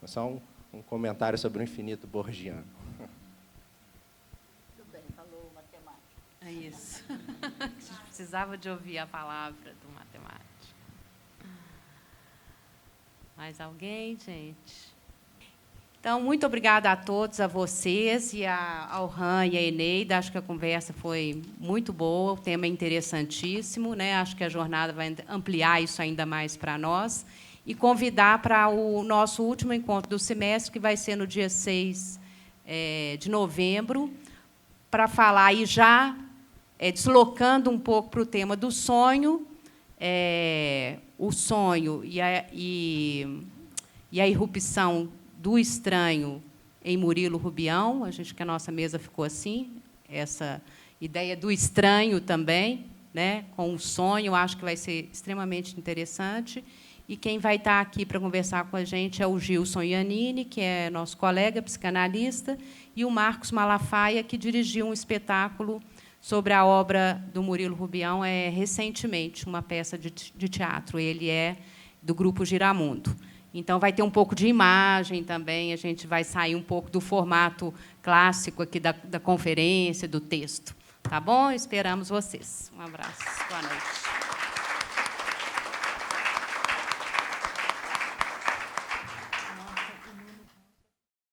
É só um comentário sobre o infinito borgiano. Muito bem, falou matemática. É isso. A gente precisava de ouvir a palavra do matemático. Mais alguém, gente? Então, muito obrigada a todos, a vocês, e ao Han e à Eneida. Acho que a conversa foi muito boa, o tema é interessantíssimo, né? Acho que a jornada vai ampliar isso ainda mais para nós. E convidar para o nosso último encontro do semestre, que vai ser no dia 6 de novembro, para falar aí já, deslocando um pouco para o tema do sonho, o sonho e a irrupção do estranho em Murilo Rubião. A gente que a nossa mesa ficou assim, essa ideia do estranho também, né, com o sonho, acho que vai ser extremamente interessante. E quem vai estar aqui para conversar com a gente é o Gilson Iannini, que é nosso colega psicanalista, e o Marcos Malafaia, que dirigiu um espetáculo sobre a obra do Murilo Rubião recentemente, uma peça de teatro. Ele é do Grupo Giramundo. Então, vai ter um pouco de imagem também, a gente vai sair um pouco do formato clássico aqui da conferência, do texto. Tá bom? Esperamos vocês. Um abraço. Boa noite.